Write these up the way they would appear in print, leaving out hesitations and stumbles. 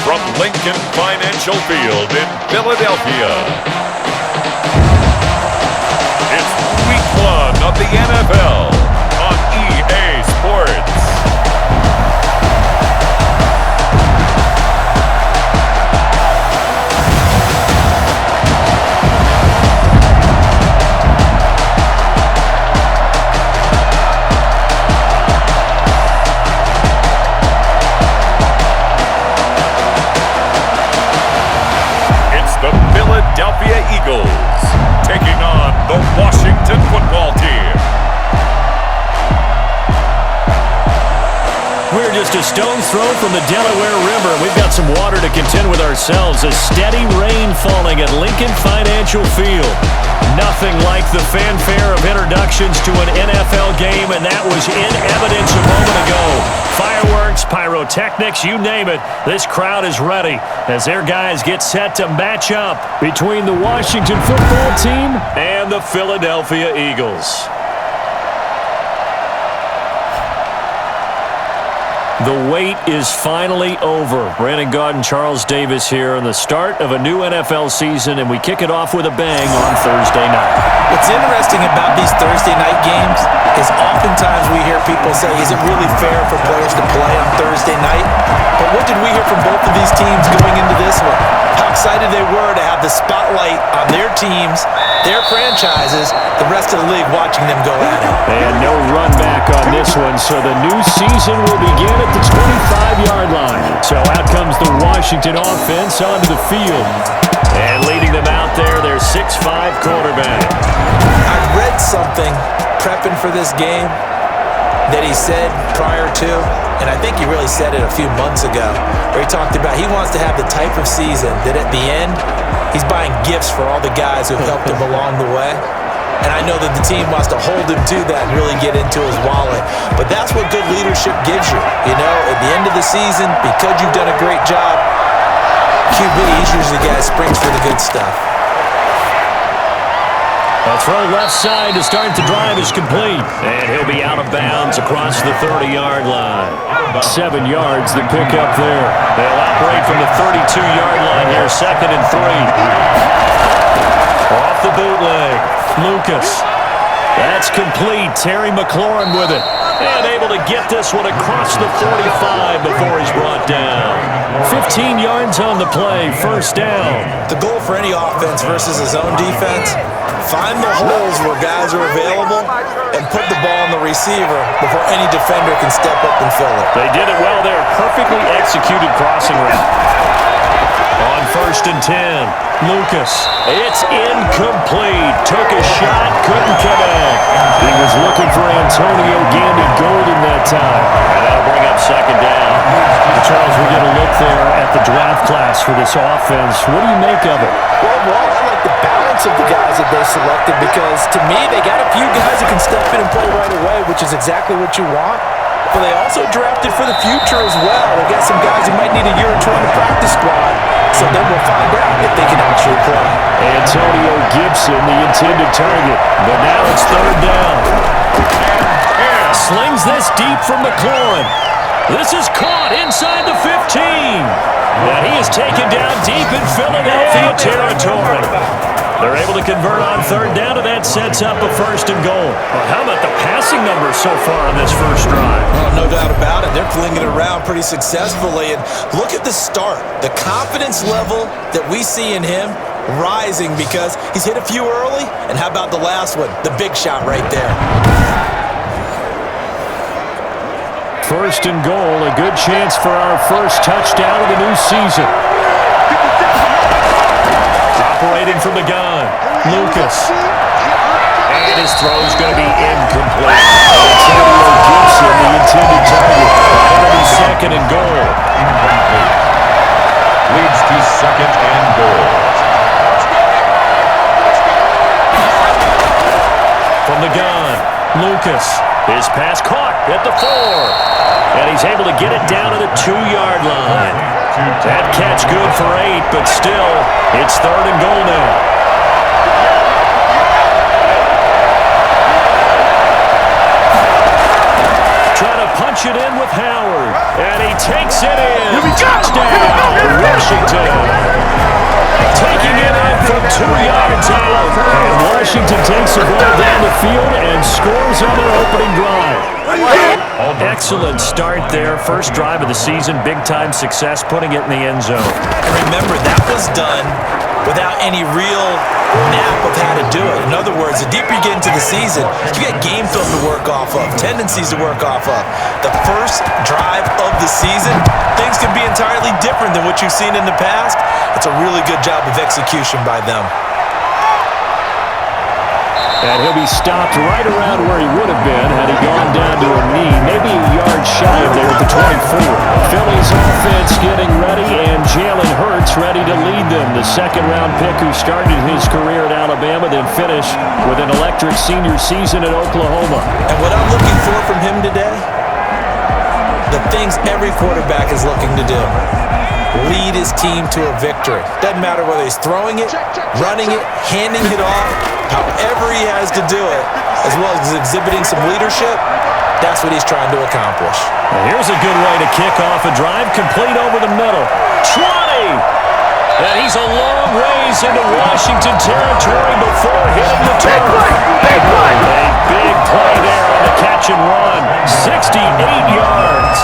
from Lincoln Financial Field in Philadelphia. It's Week 1 of the NFL on EA Sports. The Philadelphia Eagles taking on the Washington football team. We're just a stone's throw from the Delaware River. We've got some water to contend with ourselves. A steady rain falling at Lincoln Financial Field. Nothing like the fanfare of introductions to an NFL game, and that was in evidence a moment ago. Fireworks, pyrotechnics, you name it. This crowd is ready as their guys get set to match up between the Washington football team and the Philadelphia Eagles. The wait is finally over. Brandon Gaudin, Charles Davis here on the start of a new NFL season, and we kick it off with a bang on Thursday night. What's interesting about these Thursday night games is oftentimes we hear people say, is it really fair for players to play on Thursday night? But what did we hear from both of these teams going into this one? How excited they were to have the spotlight on their teams, their franchises, the rest of the league watching them go at it. And no run back on this one, so the new season will begin at the 25-yard line. So out comes the Washington offense onto the field. And leading them out there, their 6'5" quarterback. I read something prepping for this game that he said prior to, and I think he really said it a few months ago, where he talked about he wants to have the type of season that at the end, he's buying gifts for all the guys who helped him along the way. And I know that the team wants to hold him to that and really get into his wallet. But that's what good leadership gives you. You know, at the end of the season, because you've done a great job, QB, he's usually the guy that springs for the good stuff. A throw left side to start the drive is complete. And he'll be out of bounds across the 30-yard line. 7 yards the pick up there. They'll operate from the 32-yard line here, 2nd and 3. Off the bootleg. Lucas. That's complete. Terry McLaurin with it. And able to get this one across the 45 before he's brought down. 15 yards on the play. First down. The goal for any offense versus his own defense, find the holes where guys are available and put the ball on the receiver before any defender can step up and fill it. They did it well there. Perfectly executed crossing route. On 1st and 10, Lucas. It's incomplete. Took a shot, couldn't connect. He was looking for Antonio Gandy Golden that time. And that'll bring up 2nd down. Charles, we're going to look there at the draft class for this offense. What do you make of it? Well, overall, I like the balance of the guys that they selected because, to me, they got a few guys that can step in and play right away, which is exactly what you want. But they also drafted for the future as well. They got some guys who might need a year or two on the practice squad. So then we'll find out if they can actually play. Antonio Gibson, the intended target. But now it's 3rd down. Slings this deep from McLaurin. This is caught inside the 15. And he is taken down deep in Philadelphia territory. They're able to convert on 3rd down, and that sets up a 1st and goal. Well, how about the passing numbers so far on this first drive? Well, no doubt about it. They're flinging it around pretty successfully. And look at the start. The confidence level that we see in him rising because he's hit a few early. And how about the last one? The big shot right there. 1st and goal, a good chance for our first touchdown of the new season. Operating from the gun, Lucas. And his throw's going to be incomplete. Antonio Gibson, the intended target. It'll be 2nd and goal. Incomplete. Leads to 2nd and goal. From the gun, Lucas. His pass caught at the 4. And he's able to get it down to the 2-yard line. That catch good for 8, but still, it's 3rd and goal now. Trying to punch it in with Howard. And he takes it in. Touchdown, Washington. Taking it in from 2 yards out. And Washington takes the ball down the field and scores on their opening drive. Excellent start there. First drive of the season. Big-time success putting it in the end zone. And remember, that was done without any real map of how to do it. In other words, the deeper you get into the season, you get game film to work off of, tendencies to work off of. The first drive of the season, things can be entirely different than what you've seen in the past. It's a really good job of execution by them. And he'll be stopped right around where he would have been had he gone down to a knee, maybe a yard shy of there at the 24. Philly's offense getting ready, and Jalen Hurts ready to lead them. The second-round pick who started his career at Alabama, then finished with an electric senior season at Oklahoma. And what I'm looking for from him today, the things every quarterback is looking to do. Lead his team to a victory. Doesn't matter whether he's throwing it, running it, handing it off, however he has to do it, as well as exhibiting some leadership, that's what he's trying to accomplish. Well, here's a good way to kick off a drive, complete over the middle. 20! And he's a long ways into Washington territory before hitting the turf. Big play! A big play there on the catch and run. 68 yards.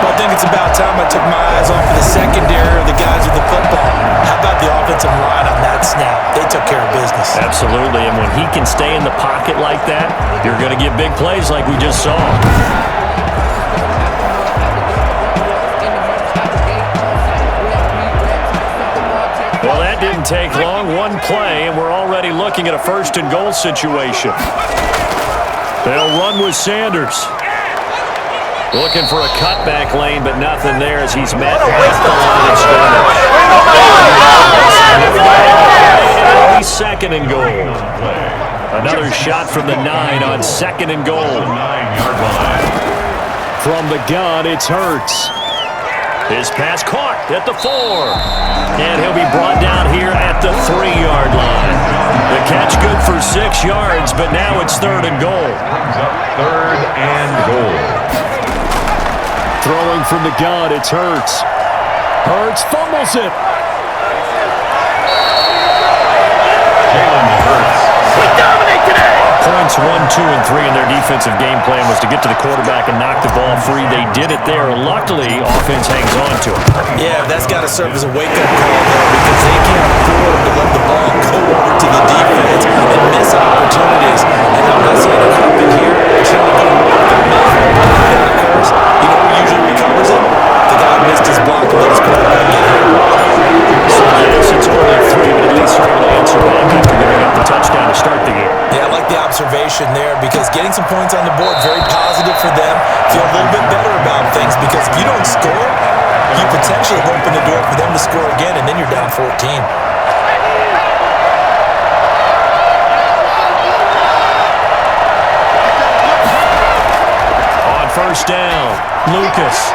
Well, I think it's about time I took my eyes off of the secondary or the guys with the football. How about the offensive line on that snap? They took care of business. Absolutely, and when he can stay in the pocket like that, you're going to get big plays like we just saw. Well, that didn't take long. One play, and we're already looking at a first-and-goal situation. They'll run with Sanders. Looking for a cutback lane, but nothing there as he's met at the line of scrimmage. It'll be second and goal. Another shot from the 9 on second and goal. From the gun, it's Hurts. His pass caught at the 4. And he'll be brought down here at the 3-yard line. The catch good for 6 yards, but now it's third and goal. Third and goal. Throwing from the gun, it's Hurts. Hurts fumbles it. Jalen Hurts. We dominate today! Points 1, 2, and 3 in their defensive game plan was to get to the quarterback and knock the ball free. They did it there. Luckily, offense hangs on to it. Yeah, that's got to serve as a wake-up call, though, because they can't afford to let the ball go over to the defense and miss opportunities. And I'm not saying it happened here. It's not going to work that much. When that occurs, you know who usually recovers it? The guy missed his block and let his quarterback get hit. So, yes, it's only 3, but at least they're able to answer back after giving up the touchdown to start the game. Yeah, I like the observation there because getting some points on the board, very positive for them. Feel a little bit better about things because if you don't score, you potentially open the door for them to score again, and then you're down 14. On first down, Lucas.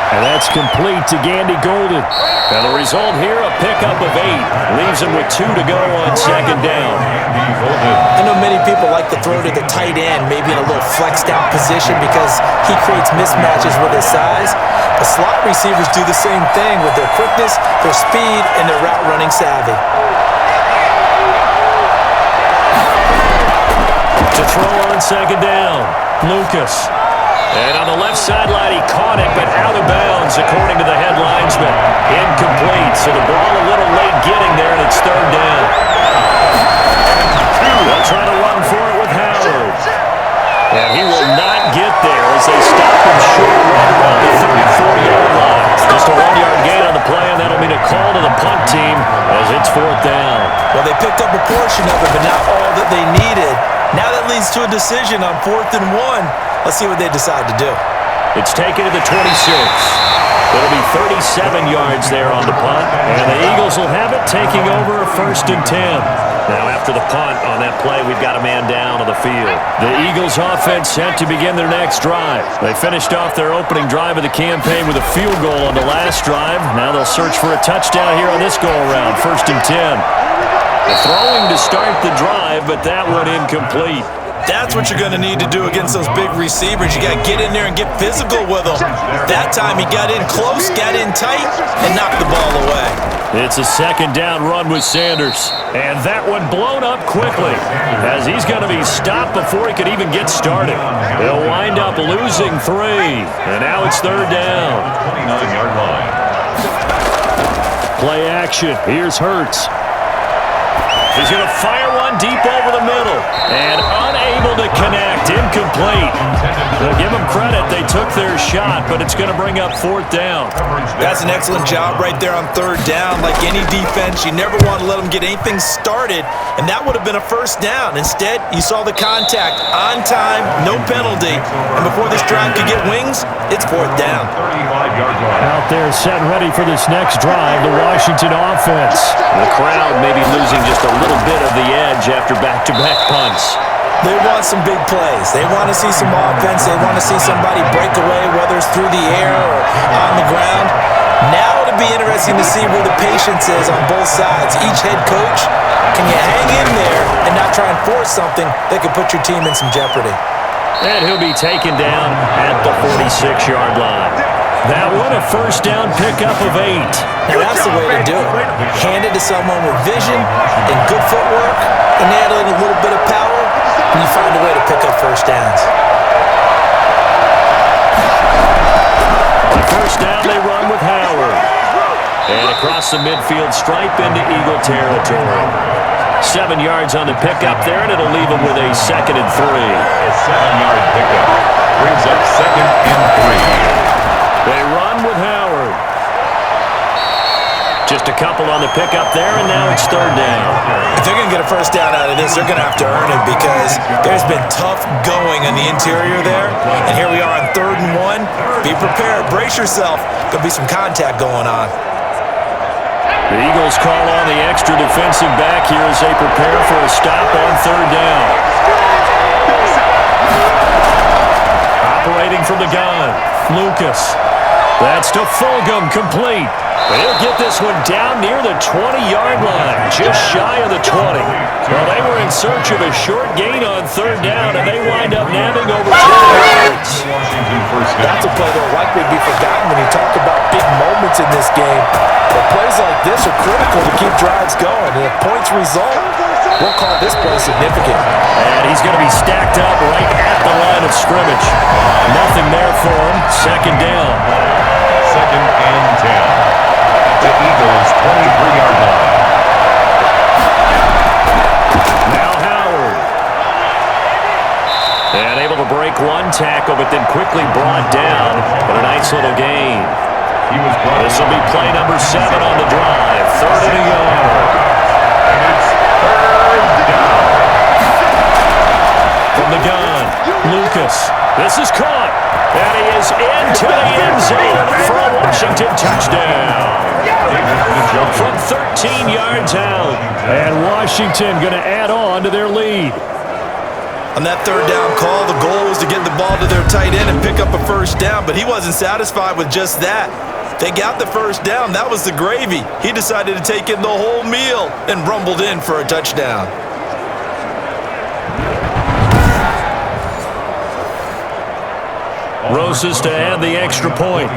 And that's complete to Gandy Golden. And the result here, a pickup of 8. Leaves him with 2 to go on second down. I know many people like to throw to the tight end, maybe in a little flexed out position because he creates mismatches with his size. The slot receivers do the same thing with their quickness, their speed, and their route running savvy. To throw on second down, Lucas. And on the left sideline, he caught it, but out of bounds, according to the head linesman. Incomplete, so the ball a little late getting there, and it's third down. They'll try to run for it with Howard. And he will not get there as they stop him short right around the 34-yard line. Just a 1-yard gain on the play, and that'll mean a call to the punt team as it's fourth down. Well, they picked up a portion of it, but not all that they needed. Now that leads to a decision on 4th and 1. Let's see what they decide to do. It's taken to the 26. It'll be 37 yards there on the punt, and the Eagles will have it, taking over a 1st and 10. Now after the punt on that play, we've got a man down on the field. The Eagles offense set to begin their next drive. They finished off their opening drive of the campaign with a field goal on the last drive. Now they'll search for a touchdown here on this go-around, 1st and 10. The throwing to start the drive, but that one incomplete. That's what you're going to need to do against those big receivers. You got to get in there and get physical with them. That time he got in close, got in tight, and knocked the ball away. It's a second down run with Sanders. And that one blown up quickly as he's going to be stopped before he could even get started. He'll wind up losing 3. And now it's third down. 29-yard line. Play action. Here's Hurts. He's going to fire one deep over the middle. And unable to connect. Incomplete. They'll give them credit. They took their shot, but it's going to bring up fourth down. That's an excellent job right there on third down. Like any defense, you never want to let them get anything started, and that would have been a first down. Instead, you saw the contact on time, no penalty, and before this drive could get wings, it's fourth down. 35-yard line. Out there set ready for this next drive, the Washington offense. The crowd may be losing just a little bit of the edge after back-to-back punts. They want some big plays. They want to see some offense. They want to see somebody break away, whether it's through the air or on the ground. Now it'll be interesting to see where the patience is on both sides. Each head coach, can you hang in there and not try and force something that could put your team in some jeopardy? And he'll be taken down at the 46-yard line. That one a first down pickup of 8. Now that's the way to do it. Hand it to someone with vision and good footwork, and add in a little bit of power, and you find a way to pick up first downs. On first down, they run with Howard. And across the midfield stripe into Eagle territory. 7 yards on the pickup there, and it'll leave them with a 2nd and 3. A 7-yard pickup brings up 2nd and 3. They run with Howard. Just a couple on the pickup there, and now it's third down. If they're going to get a first down out of this, they're going to have to earn it because there's been tough going on the interior there. And here we are on 3rd and 1. Be prepared. Brace yourself. There'll be some contact going on. The Eagles call on the extra defensive back here as they prepare for a stop on third down. Operating from the gun, Lucas. That's to Fulgham, complete. They'll get this one down near the 20-yard line, just shy of the 20. Well, they were in search of a short gain on third down, and they wind up nabbing over 2 yards. That's a play that will likely be forgotten when you talk about big moments in this game. But plays like this are critical to keep drives going. And if points result, we'll call this play significant. And he's going to be stacked up right at the line of scrimmage. Nothing there for him. 2nd down. 2nd and 10. The Eagles' 23-yard line. Now Howard. And able to break one tackle, but then quickly brought down. But a nice little gain. This will be play number 7 on the drive. 3rd and a yard. And it's third down. From the gun, Lucas. This is caught. And he is into the end zone for a Washington touchdown. From 13 yards out. And Washington going to add on to their lead. On that third down call, the goal was to get the ball to their tight end and pick up a first down, but he wasn't satisfied with just that. They got the first down. That was the gravy. He decided to take in the whole meal and rumbled in for a touchdown. Roses to add the extra point.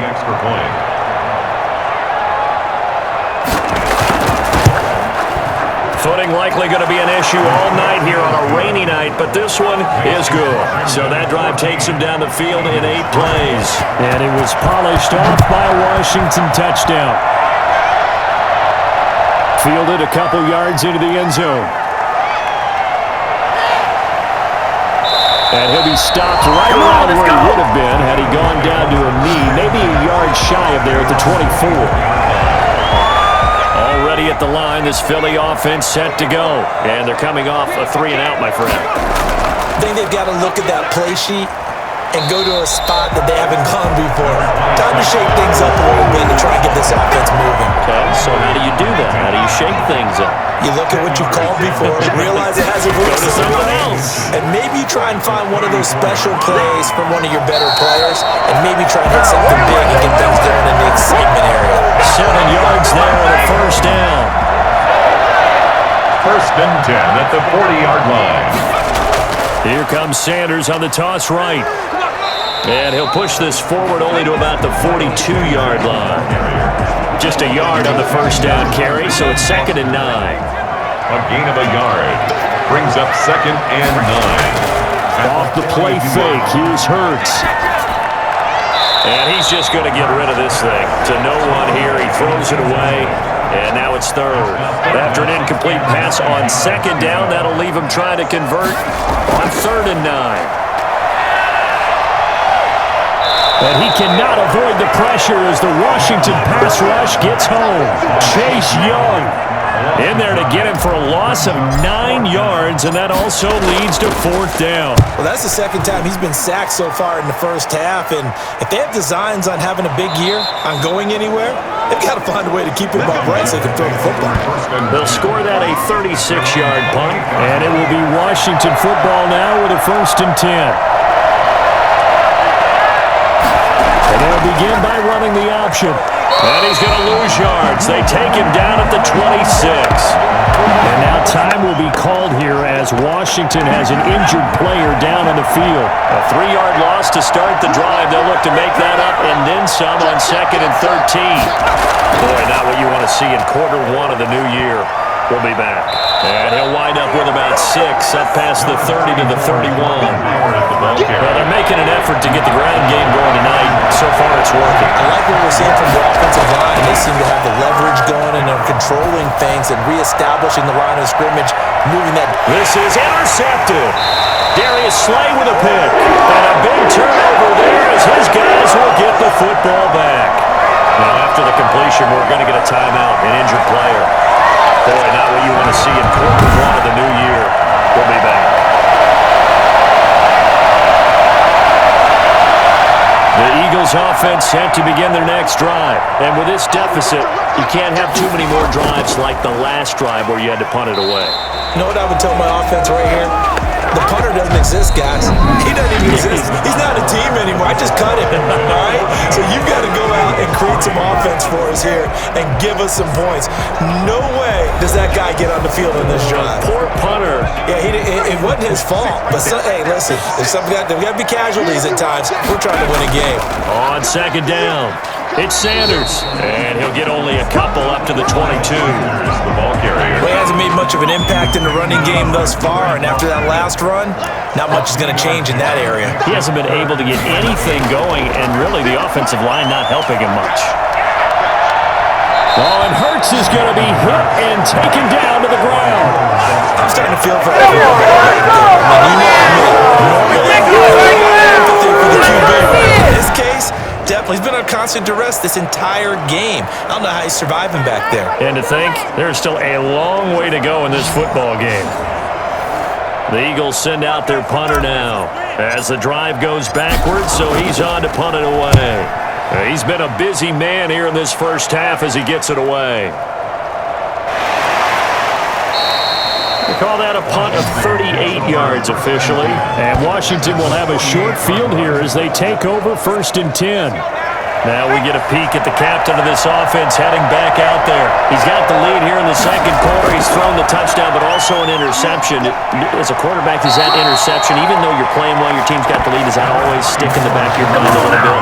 Footing likely going to be an issue all night here on a rainy night, but this one is good. So that drive takes him down the field in 8 plays. And it was polished off by a Washington touchdown. Fielded a couple yards into the end zone. And he'll be stopped right around where he would have been had he gone down to a knee, maybe a yard shy of there at the 24. Already at the line, this Philly offense set to go. And they're coming off a 3 and out, my friend. I think they've got to look at that play sheet and go to a spot that they haven't gone before. Time to shake things up a little bit to try and get this offense moving. Okay, so how do you do that? How do you shake things up? You look at what you've called before, realize it hasn't worked Go to so something well, else. and maybe try and find one of those special plays from one of your better players, and maybe try and hit something big and get things going in the excitement area. 7 yards there on a first down. 1st and 10 at the 40-yard line. Here comes Sanders on the toss right. And he'll push this forward only to about the 42-yard line. Just a yard on the first down carry, so it's 2nd and 9. A gain of a yard brings up 2nd and 9. Off the play fake, here's Hurts. And he's just going to get rid of this thing. To no one here, he throws it away, and now it's 3rd. After an incomplete pass on 2nd down, that'll leave him trying to convert on 3rd and 9. And he cannot avoid the pressure as the Washington pass rush gets home. Chase Young in there to get him for a loss of 9 yards, and that also leads to 4th down. Well, that's the 2nd time he's been sacked so far in the first half, and if they have designs on having a big year, on going anywhere, they've got to find a way to keep him upright so they can throw the football. They'll score that a 36-yard punt, and it will be Washington football now with a 1st and 10. And they'll begin by running the option. And he's going to lose yards. They take him down at the 26. And now time will be called here as Washington has an injured player down on the field. A 3-yard loss to start the drive. They'll look to make that up and then some on 2nd and 13. Boy, not what you want to see in quarter 1 of the new year. We'll be back. And he'll wind up with about 6, up past the 30 to the 31. Well, they're making an effort to get the ground game going tonight. So far, it's working. I like what we're seeing from the offensive line. They seem to have the leverage going and are controlling things and reestablishing the line of scrimmage, moving that. This is intercepted. Darius Slay with a pick. And a big turnover there as his guys will get the football back. Now, after the completion, we're going to get a timeout, an injured player. Boy, not what you want to see in quarter 1 of the new year. We'll be back. The Eagles offense set to begin their next drive. And with this deficit, you can't have too many more drives like the last drive where you had to punt it away. You know what I would tell my offense right here? The punter doesn't exist, guys. He doesn't even exist. He's not a team anymore. I just cut him, all right? So you've got to go out and create some offense for us here and give us some points. No way does that guy get on the field in this drive. Poor punter. Yeah, it wasn't his fault. But, hey, listen, there's got to be casualties at times. We're trying to win a game. On 2nd down, it's Sanders. And he'll get only a couple up to the 22. The ball carrier. Well, he hasn't made much of an impact in the running game thus far, and after that last run, not much is going to change in that area. He hasn't been able to get anything going, and really the offensive line not helping him much. Oh, and Hurts is going to be hit and taken down to the ground. I'm starting to feel for everyone. Empathy for the QB. In this case, definitely, he's been on constant duress this entire game. I don't know how he's surviving back there. And to think, there's still a long way to go in this football game. The Eagles send out their punter now as the drive goes backwards, so he's on to punt it away. He's been a busy man here in this first half as he gets it away. We call that a punt of 38 yards officially. And Washington will have a short field here as they take over 1st and 10. Now we get a peek at the captain of this offense heading back out there. He's got the lead here in the 2nd quarter. He's thrown the touchdown, but also an interception. As a quarterback, is that interception, even though you're playing while your team's got the lead, does that always stick in the back of your mind a little bit?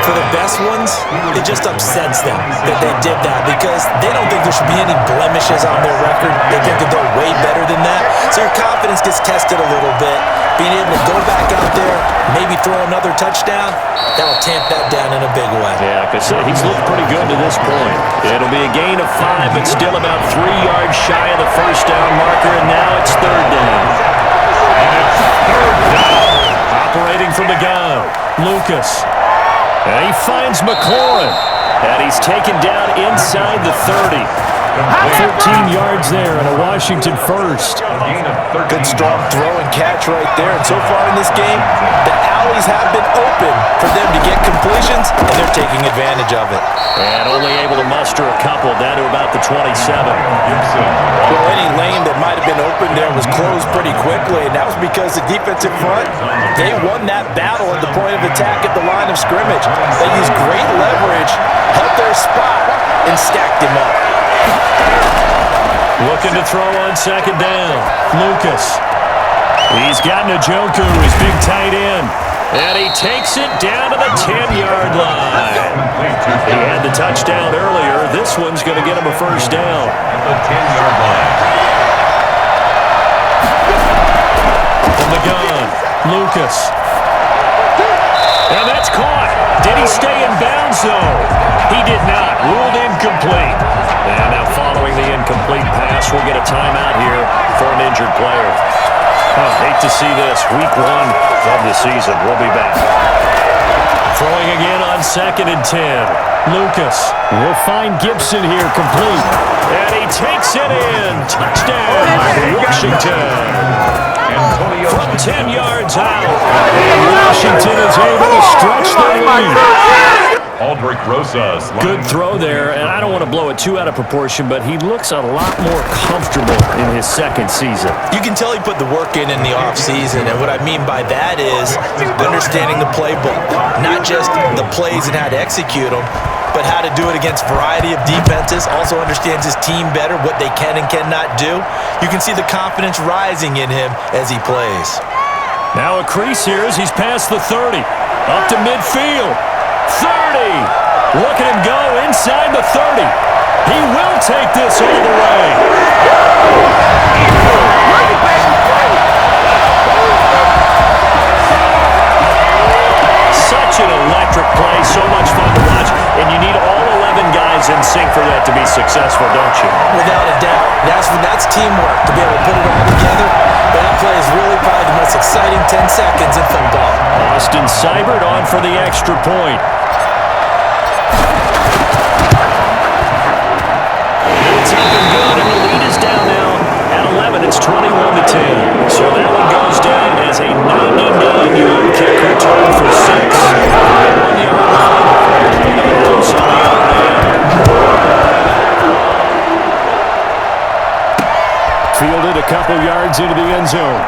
For the best ones, it just upsets them that they did that because they don't think there should be any blemishes on their record. They think that they're way better than that. So your confidence gets tested a little bit. Being able to go back out there, maybe throw another touchdown, that'll tamp that down in a big way. Yeah, because he's looked pretty good to this point. It'll be a gain of 5, but still about 3 yards shy of the first down marker, and now it's 3rd down. And it's 3rd down. Operating from the gun, Lucas. And he finds McLaurin, and he's taken down inside the 30. 13 yards there and a Washington first. Good strong throw and catch right there. And so far in this game, the alleys have been open for them to get completions, and they're taking advantage of it. And only able to muster a couple down to about the 27. Well, any lane that might have been open there was closed pretty quickly, and that was because the defensive front, they won that battle at the point of attack at the line of scrimmage. They used great leverage, held their spot, and stacked him up. Looking to throw on 2nd down. Lucas. He's got Njoku, his big tight end. And he takes it down to the 10-yard line. He had the touchdown earlier. This one's going to get him a first down. The 10-yard line. From the gun, Lucas. And that's caught. Did he stay in bounds, though? He did not. Ruled incomplete. And now following the incomplete pass, we'll get a timeout here for an injured player. Oh, hate to see this. Week 1 of the season. We'll be back. Throwing again on 2nd and 10. Lucas will find Gibson here complete. And he takes it in. Touchdown, Washington. From 10 yards out. And Washington is able to stretch the lead. Aldrich Rosas. Good throw there, and I don't want to blow it too out of proportion, but he looks a lot more comfortable in his second season. You can tell he put the work in the offseason, and what I mean by that is understanding the playbook. Not just the plays and how to execute them, but how to do it against a variety of defenses. Also understands his team better, what they can and cannot do. You can see the confidence rising in him as he plays. Now a crease here as he's past the 30. Up to midfield. 30. Look at him go inside the 30. He will take this all the way. Such an electric play, so much fun to watch, and you need all 11 guys in sync for that to be successful, don't you? Without a doubt. That's teamwork, to be able to put it all together. That play is really probably the most exciting 10 seconds in football. Austin Seibert on for the extra point. That's up and good, and the lead is down now at 11. It's 21-10. So that one goes down as a 99-yard kick return for 6. Fielded a couple yards into the end zone.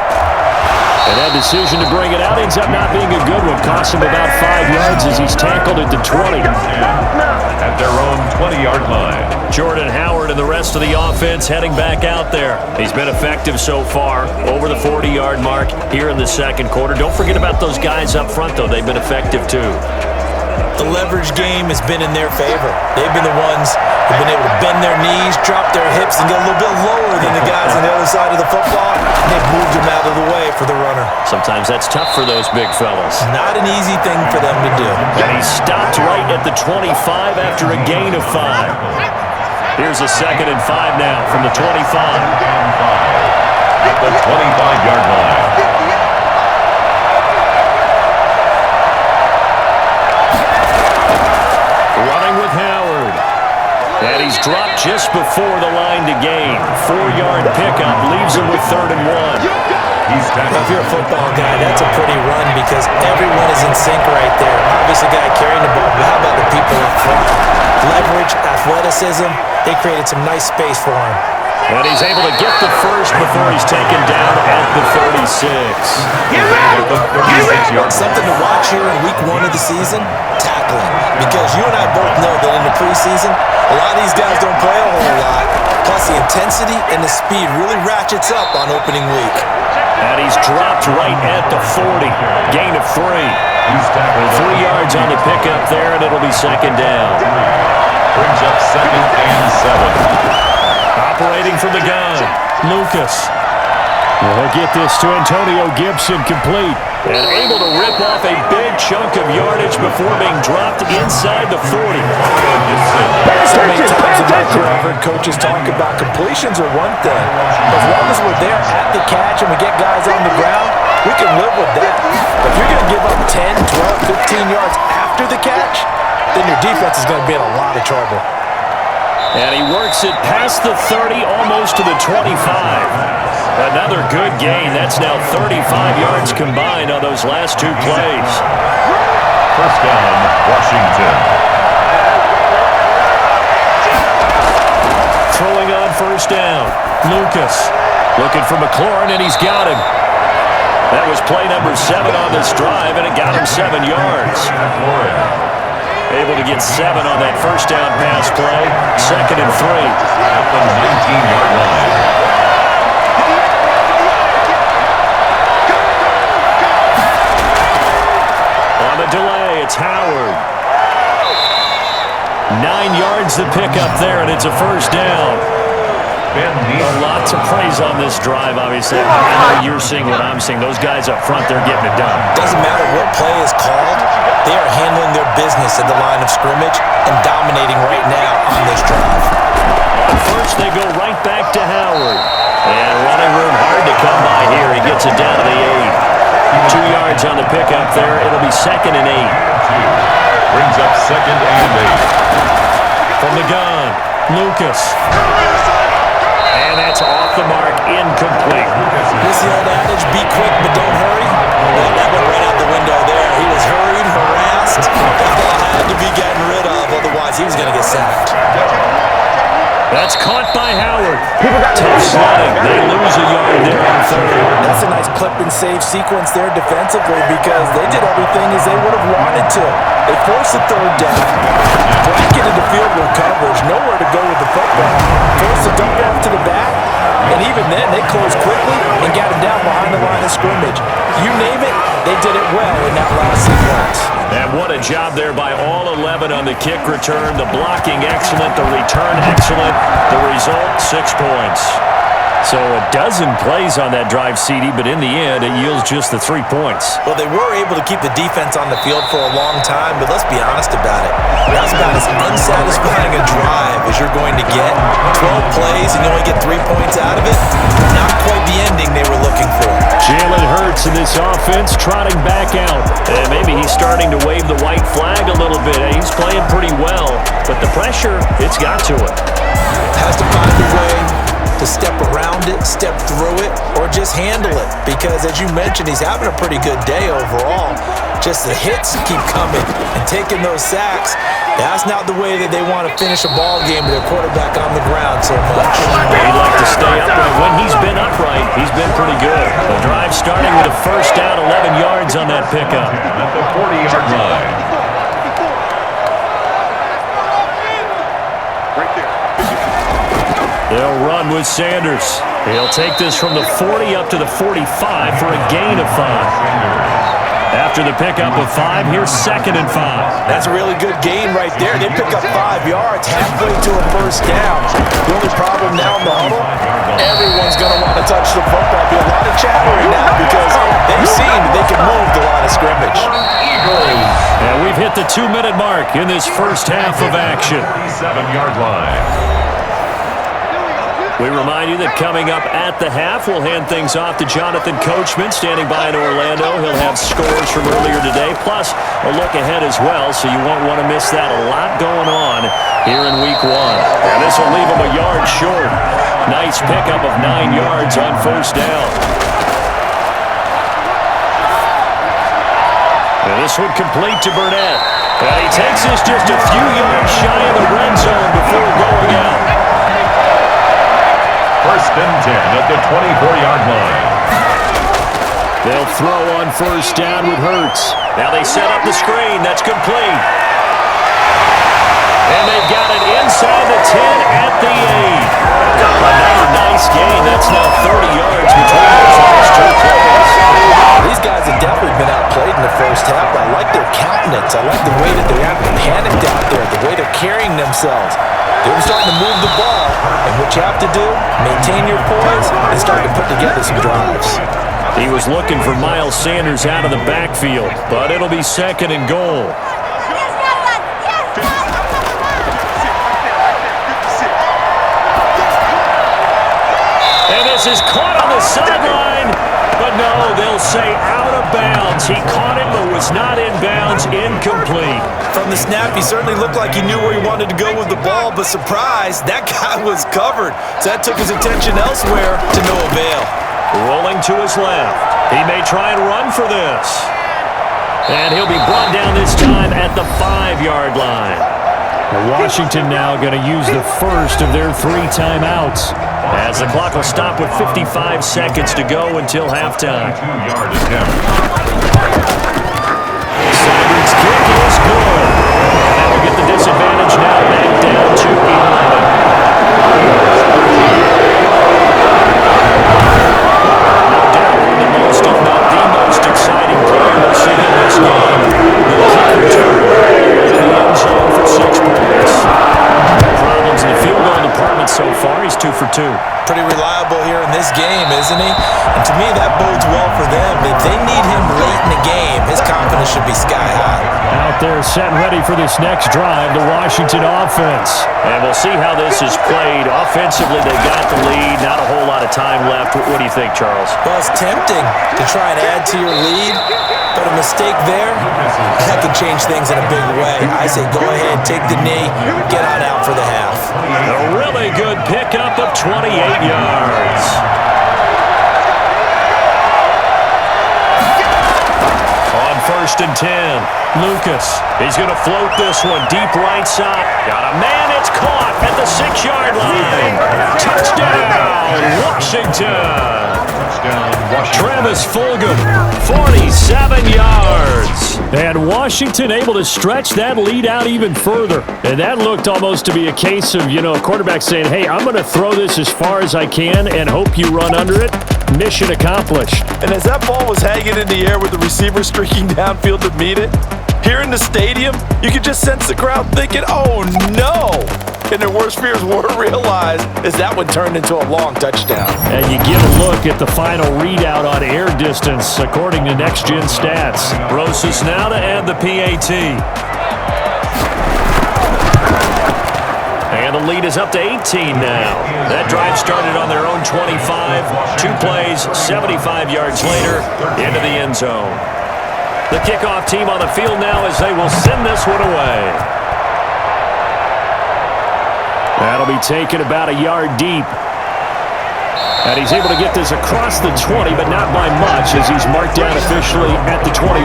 And that decision to bring it out ends up not being a good one. Costs him about 5 yards as he's tackled at the 20. At their own 20-yard line. Jordan Howard and the rest of the offense heading back out there. He's been effective so far, over the 40-yard mark here in the second quarter. Don't forget about those guys up front, though. They've been effective, too. The leverage game has been in their favor. They've been the ones who've been able to bend their knees, drop their hips, and get a little bit lower than the guys on the other side of the football. And they've moved them out of the way for the runner. Sometimes that's tough for those big fellas. Not an easy thing for them to do. And he stopped right at the 25 after a gain of 5. Here's a 2nd and 5 now from the 25. At the 25-yard line. Running with Howard. And he's dropped just before the line to gain. 4-yard pickup leaves him with 3rd and 1. If you're a football guy, that's a pretty run because everyone is in sync right there. Obviously, the guy carrying the ball, but how about the people up front? Leverage, athleticism, they created some nice space for him. And he's able to get the first before he's taken down at the 36. Something to watch here in week 1 of the season, tackling. Because you and I both know that in the preseason, a lot of these guys don't play a whole lot. Plus the intensity and the speed really ratchets up on opening week. And he's dropped right at the 40. Gain of 3. 3 yards on the pickup there, and it'll be 2nd down. Brings up 2nd and 7. Operating from the gun, Lucas. We'll get this to Antonio Gibson complete. And able to rip off a big chunk of yardage before being dropped inside the 40. So many times in my career I've heard coaches talk about completions are one thing. As long as we're there at the catch and we get guys on the ground, we can live with that. But if you're going to give up 10, 12, 15 yards after the catch, then your defense is going to be in a lot of trouble. And he works it past the 30, almost to the 25. Another good gain. That's now 35 yards combined on those last 2 plays. First down, Washington. Throwing on first down, Lucas. Looking for McLaurin, and he's got him. That was play number 7 on this drive, and it got him 7 yards. Able to get 7 on that first down pass play. 2nd and 3. At the 19-yard line. It's Howard. 9 yards to pick up there, and it's a first down. A lot to praise on this drive, obviously. I know you're seeing what I'm seeing. Those guys up front, they're getting it done. Doesn't matter what play is called. They are handling their business at the line of scrimmage and dominating right now on this drive. First, they go right back to Howard. And running room hard to come by here. He gets it down to the 8. 2 yards on the pickup there. It'll be 2nd and 8. Brings up 2nd and 8. From the gun, Lucas. And that's off the mark, incomplete. This the old adage, be quick but don't hurry. Well, that went right out the window there. He was hurried, harassed. That ball had to be gotten rid of, otherwise he was going to get sacked. That's caught by Howard. Tough sledding. They lose a yard there on 3rd. That's a nice clip and save sequence there defensively because they did everything as they would have wanted to. They forced the 3rd down, bracketed the field goal coverage, nowhere to go with the football. Forced the dump off to the back, and even then they closed quickly and got him down behind the line of scrimmage. You name it, they did it well in that last sequence. And what a job there by all 11 on the kick return. The blocking excellent, the return excellent. The result, 6 points. So a dozen plays on that drive, CD, but in the end, it yields just the 3 points. Well, they were able to keep the defense on the field for a long time, but let's be honest about it. That's about as unsatisfying a drive as you're going to get. 12 plays and you only get 3 points out of it. Not quite the ending they were looking for. Jalen Hurts in this offense trotting back out. And maybe he's starting to wave the white flag a little bit. He's playing pretty well, but the pressure, it's got to it. Has to find a way to step around it, step through it, or just handle it. Because as you mentioned, he's having a pretty good day overall. Just the hits keep coming and taking those sacks. That's not the way that they want to finish a ball game with their quarterback on the ground so much. He'd like to stay upright. When he's been upright, he's been pretty good. The drive starting with a first down, 11 yards on that pickup. At the 40-yard line. They'll run with Sanders. He'll take this from the 40 up to the 45 for a gain of 5. After the pickup of 5, here's 2nd and 5. That's a really good gain right there. They pick up 5 yards halfway to a first down. The only problem now in the huddle, everyone's going to want to touch the football. Be a lot of chattering now because they've seen that they can move the line of scrimmage. And we've hit the 2-minute mark in this first half of action. 47-yard line. We remind you that coming up at the half, we'll hand things off to Jonathan Coachman, standing by in Orlando. He'll have scores from earlier today, plus a look ahead as well, so you won't want to miss that. A lot going on here in Week 1. And this will leave him a yard short. Nice pickup of 9 yards on first down. And this one complete to Burnett. And he takes this just a few yards shy of the red zone before going out. First and 10 at the 24-yard line. They'll throw on first down with Hurts. Now they set up the screen. That's complete. And they've got it inside the 10 at the 8. Another nice gain. That's now 30 yards between those last 2 plays. These guys have definitely been outplayed in the first half. I like their countenance. I like the way that they're acting panicked out there, the way they're carrying themselves. They're starting to move the ball, and what you have to do, maintain your poise and start to put together some drives. He was looking for Miles Sanders out of the backfield, but it'll be 2nd and goal. And this is caught on the sideline, but no, they'll say out of bounds. He caught it, but was not in bounds, incomplete. From the snap, he certainly looked like he knew where he wanted to go with the ball, but surprise, that guy was covered. So that took his attention elsewhere to no avail. Rolling to his left. He may try and run for this. And he'll be brought down this time at the 5-yard line. Washington now going to use the first of their 3 timeouts, as the clock will stop with 55 seconds to go until halftime. 2-yard attempt. Seibert kick is good. And we'll get the disadvantage now back down to 11. No doubt one of the most, if not the most exciting player we'll see in this game. The kick return 2 for 2. Pretty reliable here in this game, isn't he? And to me, that bodes well for them. If they need him late in the game, his confidence should be sky high. Out there set and ready for this next drive, the Washington offense. And we'll see how this is played. Offensively, they got the lead. Not a whole lot of time left. What do you think, Charles? Well, it's tempting to try and add to your lead, but a mistake there, that could change things in a big way. I say go ahead, take the knee, get on out for the half. A really good pickup of 28 yards. On 1st and 10, Lucas. He's going to float this one deep right side. Got a man, it's caught at the 6-yard line. Touchdown, Washington. Travis Fulgham, 47 yards. And Washington able to stretch that lead out even further. And that looked almost to be a case of, a quarterback saying, hey, I'm going to throw this as far as I can and hope you run under it. Mission accomplished. And as that ball was hanging in the air with the receiver streaking downfield to meet it, here in the stadium, you could just sense the crowd thinking, oh no! And their worst fears were realized as that one turned into a long touchdown. And you get a look at the final readout on air distance according to Next Gen Stats. Rosas now to add the PAT. And the lead is up to 18 now. That drive started on their own 25. 2 plays, 75 yards later, into the end zone. The kickoff team on the field now as they will send this one away. That'll be taken about a yard deep. And he's able to get this across the 20, but not by much as he's marked down officially at the 21.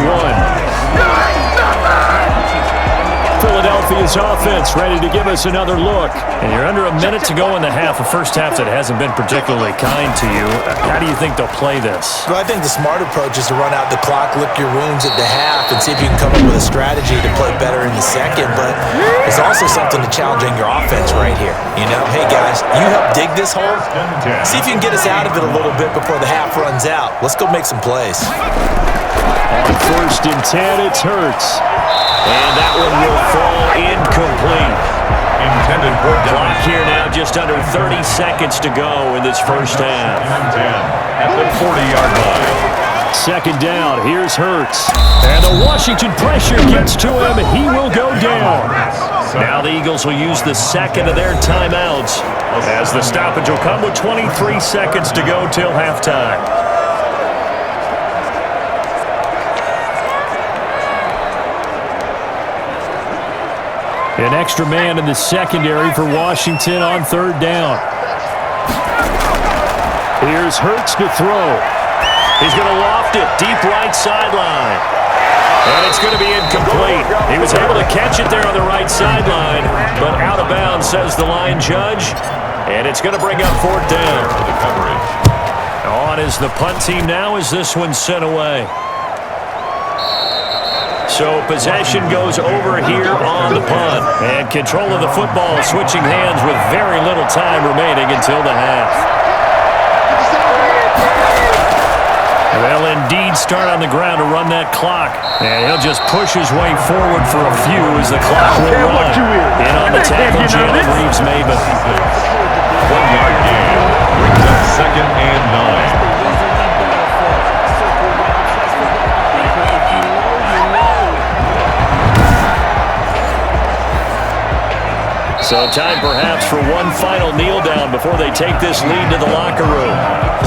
Philadelphia's offense ready to give us another look. And you're under a minute to go in the half, a first half that hasn't been particularly kind to you. How do you think they'll play this? Well, I think the smart approach is to run out the clock, lick your wounds at the half, and see if you can come up with a strategy to play better in the second. But there's also something to challenging your offense right here. Hey guys, you help dig this hole. See if you can get us out of it a little bit before the half runs out. Let's go make some plays. On 1st and 10, it's Hurts. And that one will fall incomplete. Intended for Clock here now, just under 30 seconds to go in this first half. at the 40-yard line. 2nd down, here's Hurts. And the Washington pressure gets to him. He will go down. Now the Eagles will use the second of their timeouts as the stoppage will come with 23 seconds to go till halftime. An extra man in the secondary for Washington on 3rd down. Here's Hurts to throw. He's going to loft it deep right sideline. And it's going to be incomplete. He was able to catch it there on the right sideline, but out of bounds, says the line judge. And it's going to bring up 4th down. On is the punt team now as this one's sent away. So possession goes over here on the punt. And control of the football switching hands with very little time remaining until the half. They'll indeed start on the ground to run that clock. And he'll just push his way forward for a few as the clock will run. In on the tackle, Jalen Reeves-Maybin. 1-yard gain brings up 2nd and 9. So time perhaps for one final kneel down before they take this lead to the locker room.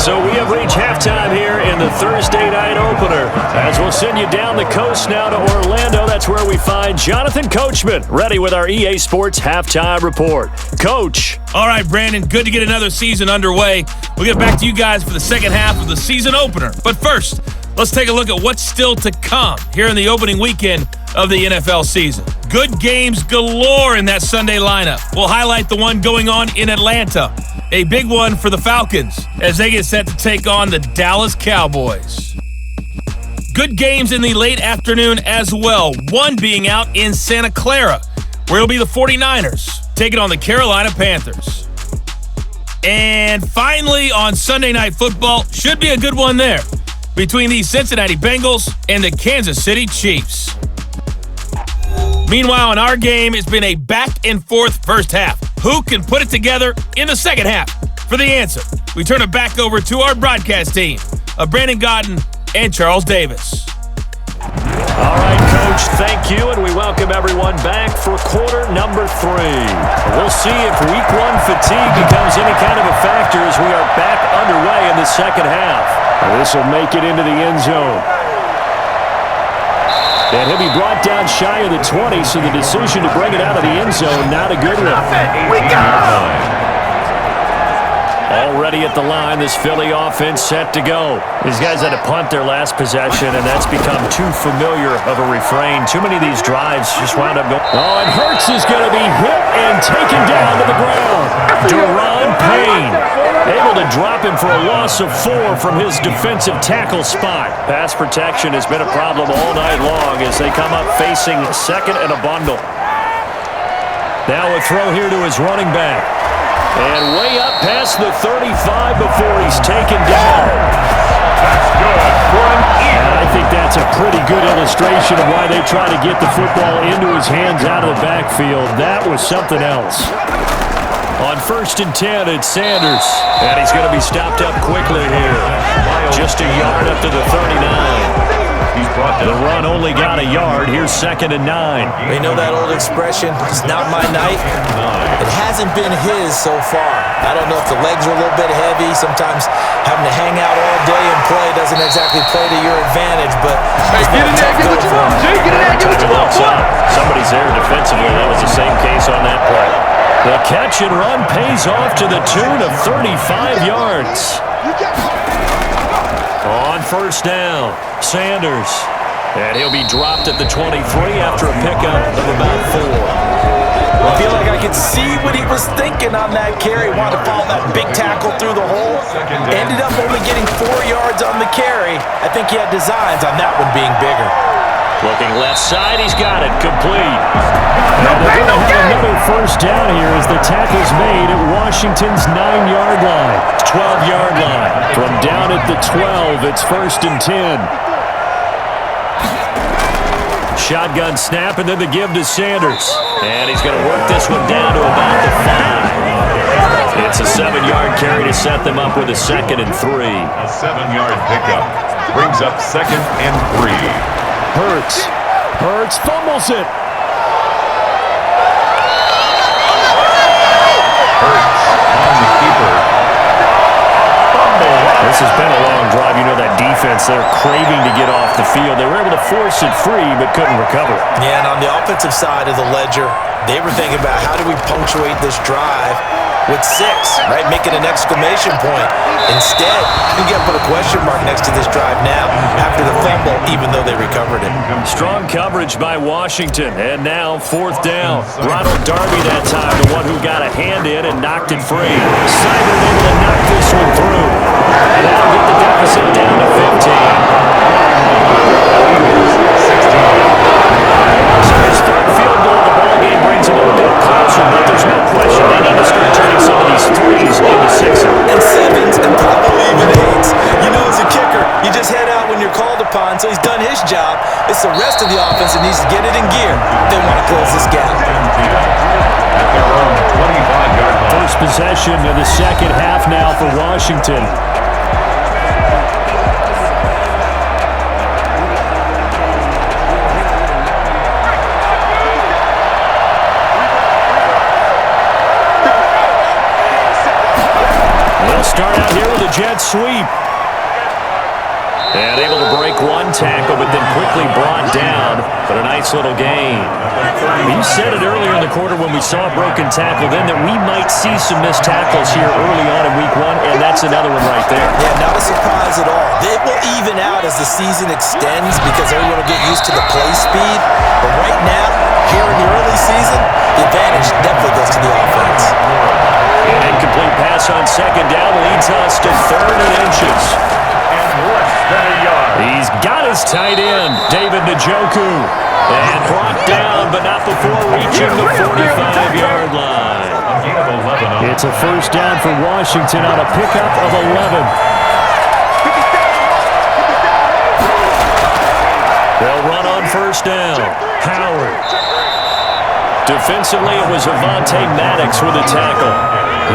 So we have reached halftime here in the Thursday night opener. As we'll send you down the coast now to Orlando, that's where we find Jonathan Coachman, ready with our EA Sports Halftime Report. Coach. All right, Brandon, good to get another season underway. We'll get back to you guys for the second half of the season opener. But first, let's take a look at what's still to come here in the opening weekend of the NFL season. Good games galore in that Sunday lineup. We'll highlight the one going on in Atlanta. A big one for the Falcons as they get set to take on the Dallas Cowboys. Good games in the late afternoon as well. One being out in Santa Clara, where it'll be the 49ers taking on the Carolina Panthers. And finally, on Sunday Night Football, should be a good one there, between the Cincinnati Bengals and the Kansas City Chiefs. Meanwhile, in our game, it's been a back-and-forth first half. who can put it together in the second half? For the answer, we turn it back over to our broadcast team of Brandon Godden and Charles Davis. All right, Coach, thank you, and we welcome everyone back for quarter number 3. We'll see if Week 1 fatigue becomes any kind of a factor as we are back underway in the second half. This will make it into the end zone. And he'll be brought down shy of the 20, so the decision to bring it out of the end zone, not a good one. We go! Already at the line, this Philly offense set to go. These guys had to punt their last possession, and that's become too familiar of a refrain. Too many of these drives just wound up going. Oh, and Hurts is going to be hit and taken down to the ground. Deron Payne able to drop him for a loss of 4 from his defensive tackle spot. Pass protection has been a problem all night long as they come up facing second and a bundle. Now a throw here to his running back. And way up past the 35 before he's taken down. That's good for an ear. And I think that's a pretty good illustration of why they try to get the football into his hands out of the backfield. That was something else. On 1st and 10, it's Sanders. And he's going to be stopped up quickly here. Just a yard up to the 39. The run only got a yard. Here's 2nd and 9. We know that old expression, it's not my night. It hasn't been his so far. I don't know if the legs are a little bit heavy. Sometimes having to hang out all day and play doesn't exactly play to your advantage, but it's been a tough go for him. Somebody's there defensively. That was the same case on that play. The catch and run pays off to the tune of 35 yards. On 1st down, Sanders. And he'll be dropped at the 23 after a pickup of about 4. I feel like I could see what he was thinking on that carry. Wanted to follow that big tackle through the hole. Ended up only getting 4 yards on the carry. I think he had designs on that one being bigger. Looking left side, he's got it. Complete. And they're going to have another 1st down here as the tackle's made at Washington's 9-yard line. 12-yard line. From down at the 12, it's 1st and 10. Shotgun snap, and then the give to Sanders. And he's going to work this one down to about the 5. It's a 7-yard carry to set them up with a 2nd and 3. A 7-yard pickup brings up 2nd and 3. Hurts fumbles it. Hurts on the keeper. Fumble. This has been a long drive. You know that defense, they're craving to get off the field. They were able to force it free, but couldn't recover. Yeah, and on the offensive side of the ledger, they were thinking about how do we punctuate this drive with 6, right? Make it an exclamation point. Instead, you get put a question mark next to this drive now after the fumble, even though they recovered it. Strong coverage by Washington, and now 4th down. Ronald Darby that time, the one who got a hand in and knocked it free. Simon able to knock this one through. That'll get the deficit down to 15. So his 3rd field goal of the ball game brings him a bit closer, but there's no question they need to start turning some of these 3s into 6s. And 7s and probably even 8s. You know, as a kicker, you just head out when you're called upon, so he's done his job. It's the rest of the offense that needs to get it in gear if they want to close this gap. At their own 25-yard line. First possession of the second half now for Washington. Start out here with a jet sweep. And able to break one tackle, but then quickly brought down. But a nice little gain. You said it earlier in the quarter when we saw a broken tackle then that we might see some missed tackles here early on in Week 1, and that's another one right there. Yeah, not a surprise at all. It will even out as the season extends because everyone will get used to the play speed. But right now, here in the early season, the advantage definitely goes to the offense. An incomplete pass on 2nd down leads us to 3rd and inches. And less than a yard. He's got his tight end, David Njoku. And brought down, but not before reaching the 45-yard line. It's a 1st down for Washington on a pickup of 11. They'll run on 1st down. Howard. Defensively, it was Avonte Maddox with a tackle.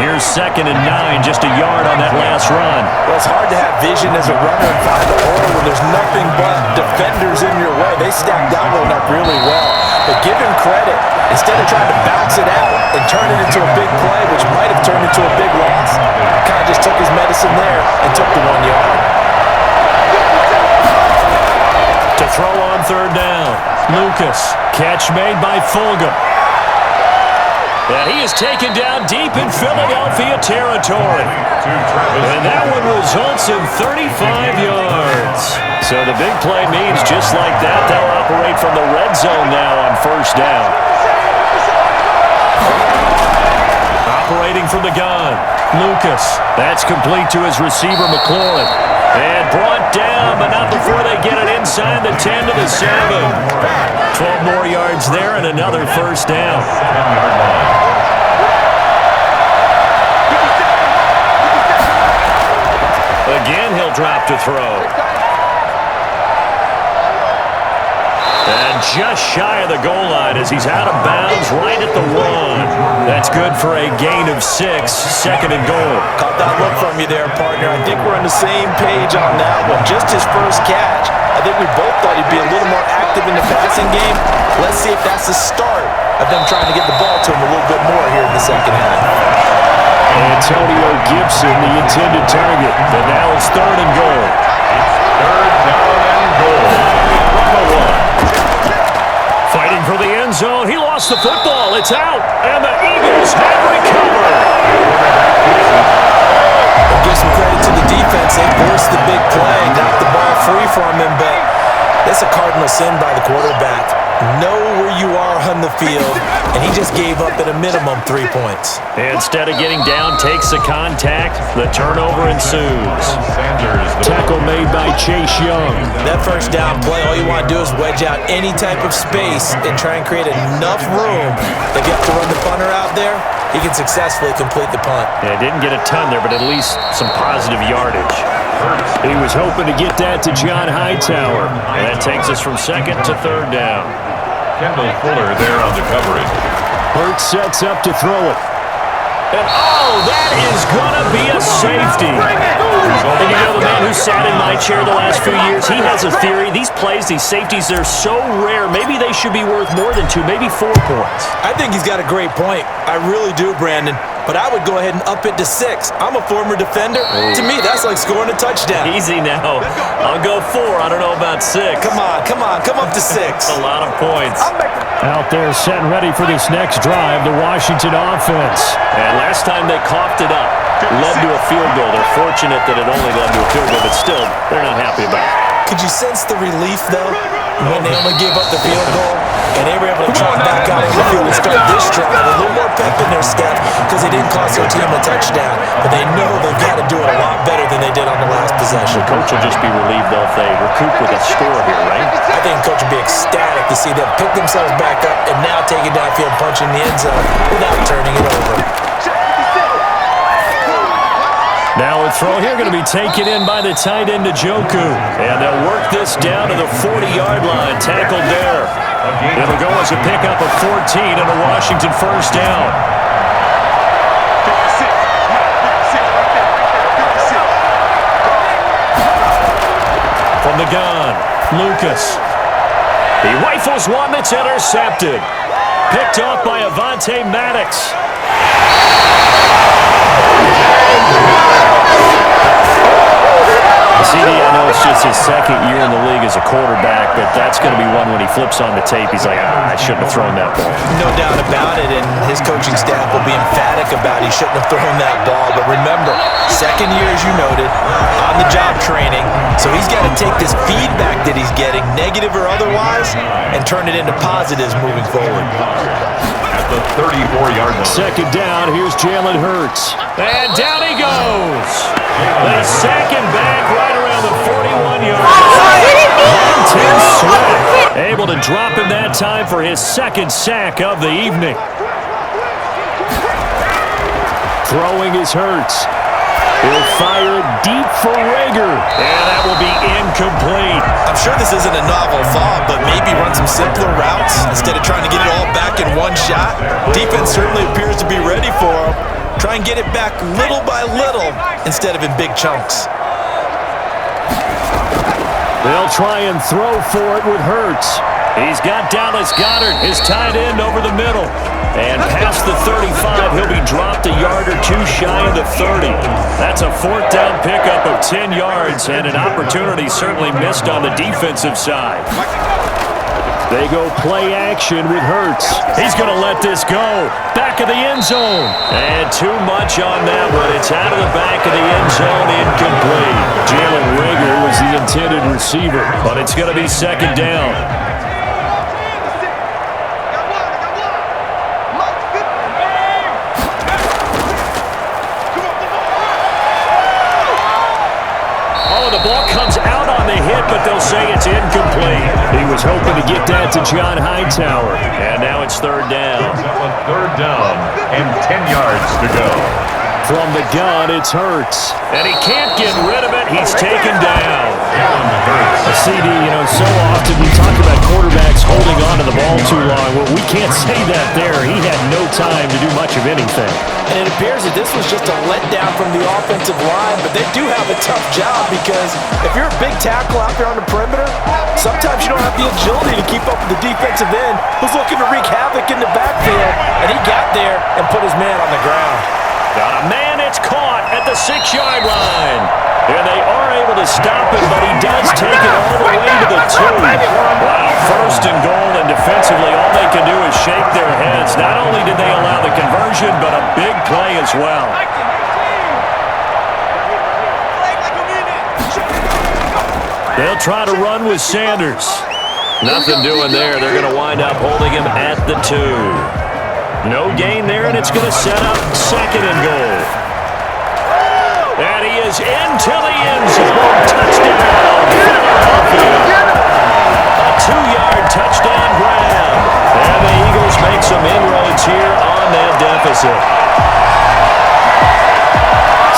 Here's 2nd and 9, just a yard on that last run. Well, it's hard to have vision as a runner and find a hole when there's nothing but defenders in your way. They stacked that one up really well. But give him credit. Instead of trying to bounce it out and turn it into a big play, which might have turned into a big loss, kind of just took his medicine there and took the 1 yard. To throw on 3rd down, Lucas. Catch made by Fulgham. And he is taken down deep in Philadelphia territory. And that one results in 35 yards. So the big play means just like that, they'll operate from the red zone now on 1st down. Operating from the gun, Lucas. That's complete to his receiver, McLaurin. And brought down, but not before they get it inside the 10 to the 7. 12 more yards there and another 1st down. Again, he'll drop to throw. And just shy of the goal line as he's out of bounds right at the 1. That's good for a gain of 6, 2nd and goal. Caught that look from you there, partner. I think we're on the same page on that one. Just his first catch. I think we both thought he'd be a little more active in the passing game. Let's see if that's the start of them trying to get the ball to him a little bit more here in the second half. Antonio Gibson, the intended target. And now it's 3rd and goal. 3rd down and goal. From the 1. Fighting for the end zone. He lost the football. It's out. And the Eagles have recovered. Give some credit to the defense. They forced the big play, knocked the ball free from him, but that's a cardinal sin by the quarterback. Know where you are on the field, and he just gave up at a minimum 3 points. Instead of getting down, takes the contact. The turnover ensues. Tackle made by Chase Young. That 1st down play, all you want to do is wedge out any type of space and try and create enough room. If you have to run the punter out there, he can successfully complete the punt. Yeah, didn't get a ton there, but at least some positive yardage. He was hoping to get that to John Hightower. And that takes us from 2nd to 3rd down. Kendall Fuller there on the coverage. Hurts sets up to throw it. And that is going to be a safety. And you know, the man who sat in my chair the last few years, he has a theory. These plays, these safeties, they're so rare. Maybe they should be worth more than 2, maybe 4 points. I think he's got a great point. I really do, Brandon. But I would go ahead and up it to 6. I'm a former defender. To me, that's like scoring a touchdown. Easy now. I'll go 4. I don't know about 6. Come on. Come up to 6. A lot of points. Out there set ready for this next drive, the Washington offense. And last time they coughed it up, led to a field goal. They're fortunate that it only led to a field goal, but still, they're not happy about it. Could you sense the relief, though, when they only gave up the field goal? And they were able to trot back out on the field and start this drive with a little more pep in their step because they didn't cost their team a touchdown. But they know they've got to do it a lot better than they did on the last possession. The coach will just be relieved, though, if they recoup with a score here, right? I think the coach will be ecstatic to see them pick themselves back up and now take it downfield, punching the end zone without turning it over. Now a throw here going to be taken in by the tight end Njoku. And they'll work this down to the 40-yard line. Tackled there. It'll go as a pickup of 14 and a Washington 1st down. From the gun, Lucas. He rifles one that's intercepted. Picked off by Avonte Maddox. CD, I know it's just his 2nd year in the league as a quarterback, but that's going to be one when he flips on the tape. He's like, I shouldn't have thrown that ball. No doubt about it, and his coaching staff will be emphatic about he shouldn't have thrown that ball. But remember, 2nd year, as you noted, on-the-job training, so he's got to take this feedback that he's getting, negative or otherwise, and turn it into positives moving forward. At the 34-yard line. 2nd down, here's Jalen Hurts. And down he goes. They sack him back right around the 41-yard line. Swift able to drop him that time for his 2nd sack of the evening. Throwing is Hurts. He'll fire it deep for Rager, and that will be incomplete. I'm sure this isn't a novel thought, but maybe run some simpler routes instead of trying to get it all back in one shot. Defense certainly appears to be ready for him. Try and get it back little by little instead of in big chunks. They'll try and throw for it with Hurts. He's got Dallas Goedert, his tight end, over the middle. And past the 35, he'll be dropped a yard or two shy of the 30. That's a fourth down pickup of 10 yards and an opportunity certainly missed on the defensive side. They go play action with Hurts. He's going to let this go. Back of the end zone. And too much on that one. It's out of the back of the end zone, incomplete. Jalen Rager was the intended receiver, but it's going to be second down. The ball comes out on the hit, but they'll say it's incomplete. He was hoping to get that to John Hightower, and now it's third down. Third down and 10 yards to go. From the gun, it's Hurts, and he can't get rid of it. He's taken down. CD, so often we talk about quarterbacks holding on to the ball too long. Well, we can't say that there. He had no time to do much of anything. And it appears that this was just a letdown from the offensive line, but they do have a tough job because if you're a big tackle out there on the perimeter, sometimes you don't have the agility to keep up with the defensive end who's looking to wreak havoc in the backfield, and he got there and put his man on the ground. Got a man, it's caught at the 6-yard line. And they are able to stop him, but he does take it all the way to the 2. Wow, first and goal, and defensively all they can do is shake their heads. Not only did they allow the conversion, but a big play as well. They'll try to run with Sanders. Nothing doing there. They're going to wind up holding him at the 2. No gain there, and it's going to set up second and goal. And he is into the end zone. Touchdown, Philadelphia. A 2-yard touchdown grab. And the Eagles make some inroads here on that deficit.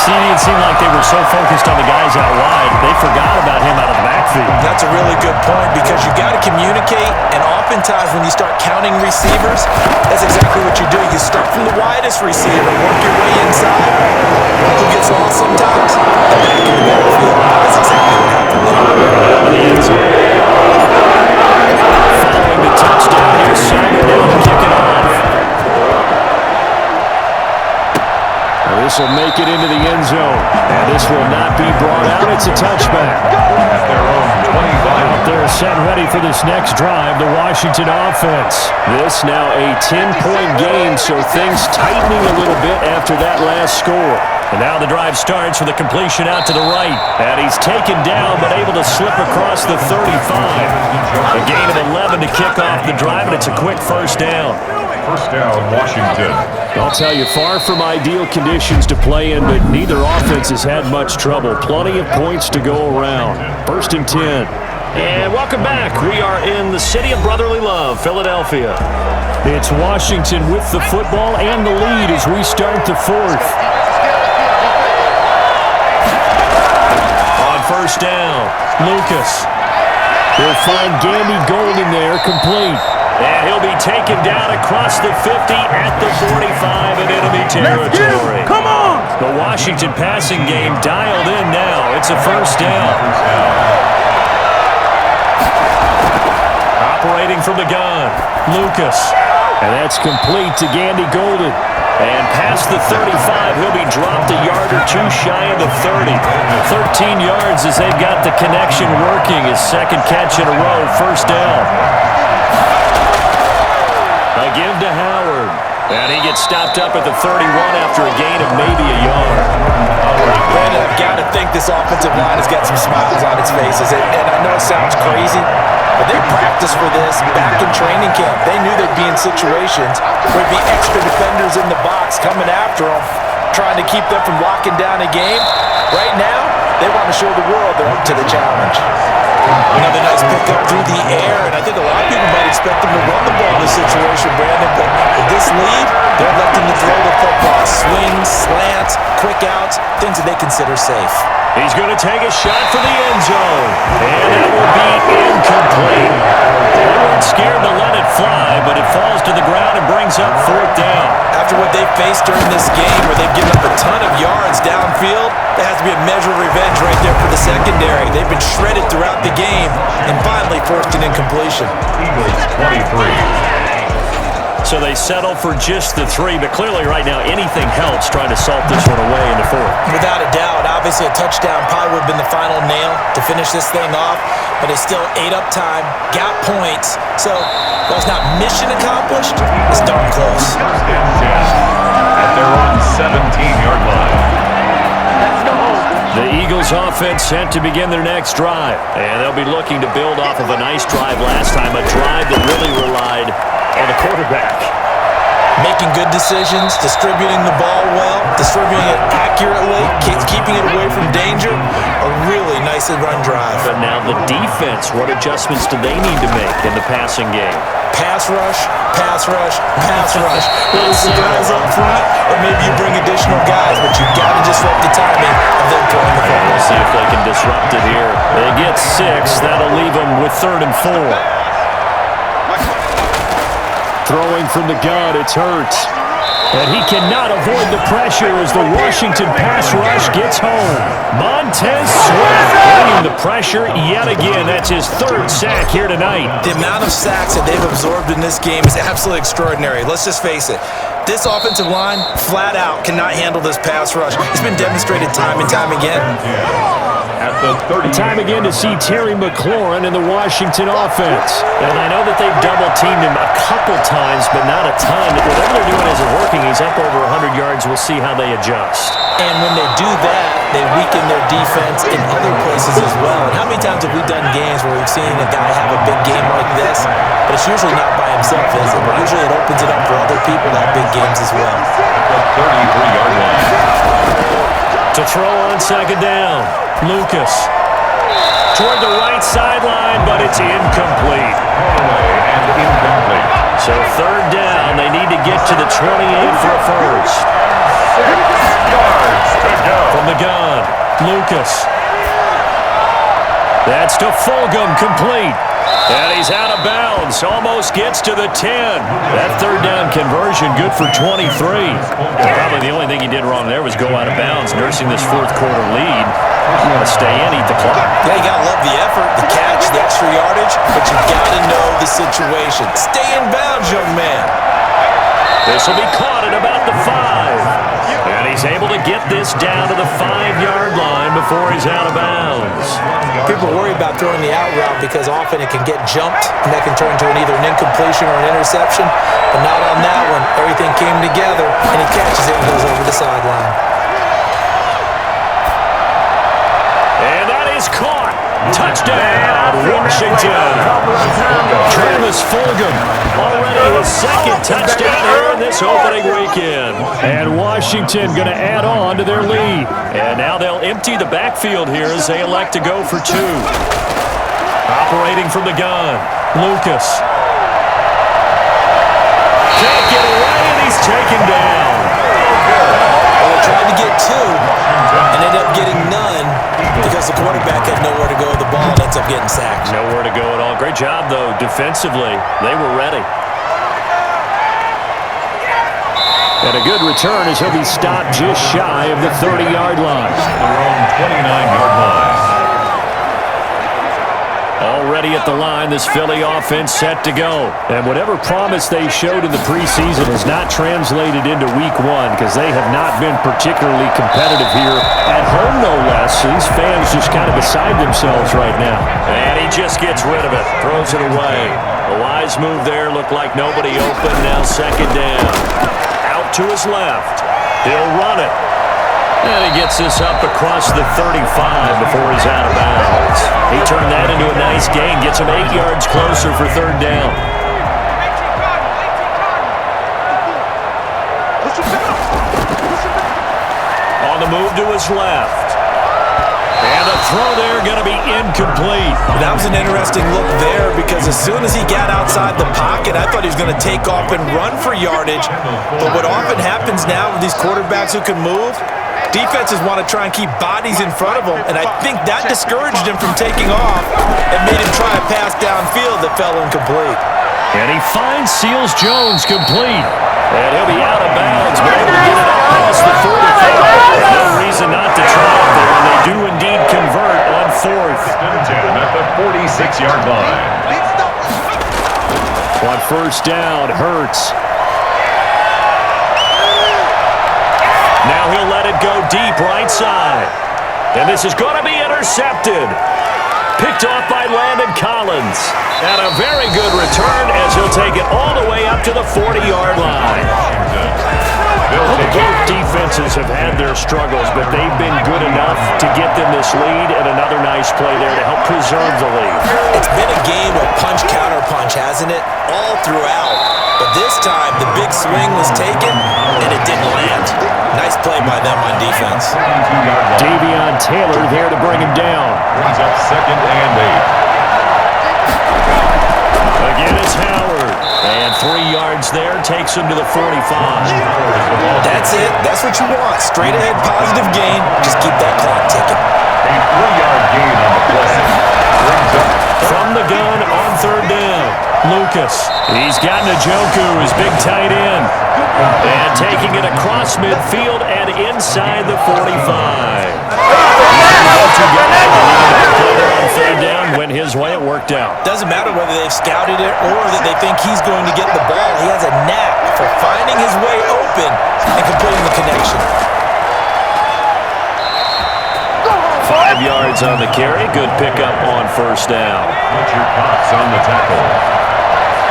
It seemed like they were so focused on the guys out wide, they forgot about him out of the backfield. That's a really good point because you got to communicate, and oftentimes when you start counting receivers, that's exactly what you do. You start from the widest receiver, work your way inside. Who gets lost sometimes? The back of the backfield. That's exactly what happened there. Following the touchdown, here's Simon down to kick it off. This will make it into the end zone, and this will not be brought out. It's a touchback. At their own 25. Out there set ready for this next drive, the Washington offense. This now a 10-point game, so things tightening a little bit after that last score. And now the drive starts with a completion out to the right. And he's taken down, but able to slip across the 35. A gain of 11 to kick off the drive, and it's a quick first down. First down, Washington. I'll tell you, far from ideal conditions to play in, but neither offense has had much trouble. Plenty of points to go around. First and 10. And welcome back. We are in the city of brotherly love, Philadelphia. It's Washington with the football and the lead as we start the fourth. On first down, Lucas. He'll find Gandy Golden there, complete. And he'll be taken down across the 50 at the 45 in enemy territory. Come on! The Washington passing game dialed in now. It's a first down. Operating from the gun, Lucas. And that's complete to Gandy Golden. And past the 35, he'll be dropped a yard or two shy of the 30. 13 yards as they've got the connection working. His second catch in a row, first down. A give to Howard. And he gets stopped up at the 31 after a gain of maybe a yard. Brandon, I've got to think this offensive line has got some smiles on its faces. And I know it sounds crazy, but they practiced for this back in training camp. They knew they'd be in situations where there'd be extra defenders in the box coming after them, trying to keep them from locking down a game. Right now, they want to show the world they're up to the challenge. Another nice pickup through the air, and I think a lot of people might expect them to run the ball in this situation, Brandon, but with this lead, they're electing to throw the football. Swings, slants, quick outs, things that they consider safe. He's going to take a shot for the end zone. And that will be incomplete. They weren't scared to let it fly, but it falls to the ground and brings up fourth down. After what they faced during this game where they've given up a ton of yards downfield, there has to be a measure of revenge right there for the secondary. They've been shredded throughout the game and finally forced an incompletion. Eagles 23. So they settle for just the 3, but clearly right now anything helps trying to salt this one away in the 4th. Without a doubt, obviously a touchdown probably would have been the final nail to finish this thing off, but they still ate up time, got points. So while it's not mission accomplished, it's darn close. First and 10 at their own 17-yard line. The Eagles offense set to begin their next drive, and they'll be looking to build off of a nice drive last time, a drive that really relied on the quarterback. Making good decisions, distributing the ball well, distributing it accurately, keeping it away from danger. A really nicely run drive. But now the defense, what adjustments do they need to make in the passing game? Pass rush, pass rush, pass rush. Whether it's the guys up front, or maybe you bring additional guys, but you've got to disrupt the timing of them throwing the ball. We'll see if they can disrupt it here. They get 6. That'll leave them with 3rd and 4. Throwing from the gun, it's Hurts. And he cannot avoid the pressure as the Washington pass rush gets home. Montez Sweat bringing the pressure yet again. That's his 3rd sack here tonight. The amount of sacks that they've absorbed in this game is absolutely extraordinary. Let's just face it. This offensive line, flat out, cannot handle this pass rush. It's been demonstrated time and time again. At the 30. Time again to see Terry McLaurin in the Washington offense. And I know that they've double-teamed him a couple times, but not a ton. Whatever they're doing isn't working. He's up over 100 yards. We'll see how they adjust. And when they do that, they weaken their defense in other places as well. And how many times have we done games where we've seen a guy have a big game like this, but it's usually not by himself, is it? Usually it opens it up for other people to have big games as well. The 33-yard line. To throw on 2nd down, Lucas. Toward the right sideline, but it's incomplete. And incomplete. So 3rd down, they need to get to the 28 for a first. 6 yards to go. From the gun, Lucas. That's to Fulgham, complete. And he's out of bounds, almost gets to the 10. That 3rd down conversion, good for 23. Probably the only thing he did wrong there was go out of bounds, nursing this 4th quarter lead. You want to stay in, eat the clock. Yeah, you got to love the effort, the catch, the extra yardage, but you got to know the situation. Stay in bounds, young man. This will be caught at about the 5. And he's able to get this down to the 5-yard line before he's out of bounds. People worry about throwing the out route because often it can get jumped, and that can turn into either an incompletion or an interception. But not on that one. Everything came together, and he catches it and goes over the sideline. And that is caught. Touchdown, Washington. Travis Fulgham, already his 2nd touchdown here in this opening weekend. And Washington going to add on to their lead. And now they'll empty the backfield here as they elect to go for 2. Operating from the gun, Lucas. Can't get away, and he's taken down. Well, they tried to get 2 and ended up getting none because the quarterback had nowhere to go with the ball and ends up getting sacked. Nowhere to go at all. Great job, though, defensively. They were ready. And a good return as he'll be stopped just shy of the 30-yard line. Their own 29-yard line. Already at the line, this Philly offense set to go. And whatever promise they showed in the preseason has not translated into week 1 because they have not been particularly competitive here at home, no less. So these fans just kind of beside themselves right now. And he just gets rid of it, throws it away. A wise move there, looked like nobody open. Now 2nd down. Out to his left. He'll run it. And he gets this up across the 35 before he's out of bounds. He turned that into a nice gain, gets him 8 yards closer for 3rd down. On the move to his left. And a throw there going to be incomplete. That was an interesting look there because as soon as he got outside the pocket, I thought he was going to take off and run for yardage. But what often happens now with these quarterbacks who can move, defenses want to try and keep bodies in front of them, and I think that discouraged him from taking off and made him try a pass downfield that fell incomplete. And he finds Seals-Jones complete. And he'll be out of bounds, but able to get it up past the 45. No reason not to try it there, and they do indeed convert on fourth. At the 46-yard line. On first down, Hurts. Now he'll let it go deep right side. And this is going to be intercepted. Picked off by Landon Collins. And a very good return as he'll take it all the way up to the 40-yard line. Both defenses have had their struggles, but they've been good enough to get them this lead, and another nice play there to help preserve the lead. It's been a game of punch-counter-punch, hasn't it? All throughout. But this time, the big swing was taken, and it didn't land. Nice play by them on defense. Davion Taylor there to bring him down. Brings up 2nd and 8. Again, it's Howard. And 3 yards there takes him to the 45. That's it. That's what you want. Straight ahead, positive gain. Just keep that clock ticking. A 3-yard gain on the play. Brings up From the gun on third down, Lucas. He's got Njoku, his big tight end. And taking it across midfield and inside the 45. On third down, went his way, it worked out. Doesn't matter whether they've scouted it or that they think he's going to get the ball. He has a knack for finding his way open and completing the connection. 5 yards on the carry. Good pickup on first down. Fletcher Cox on the tackle.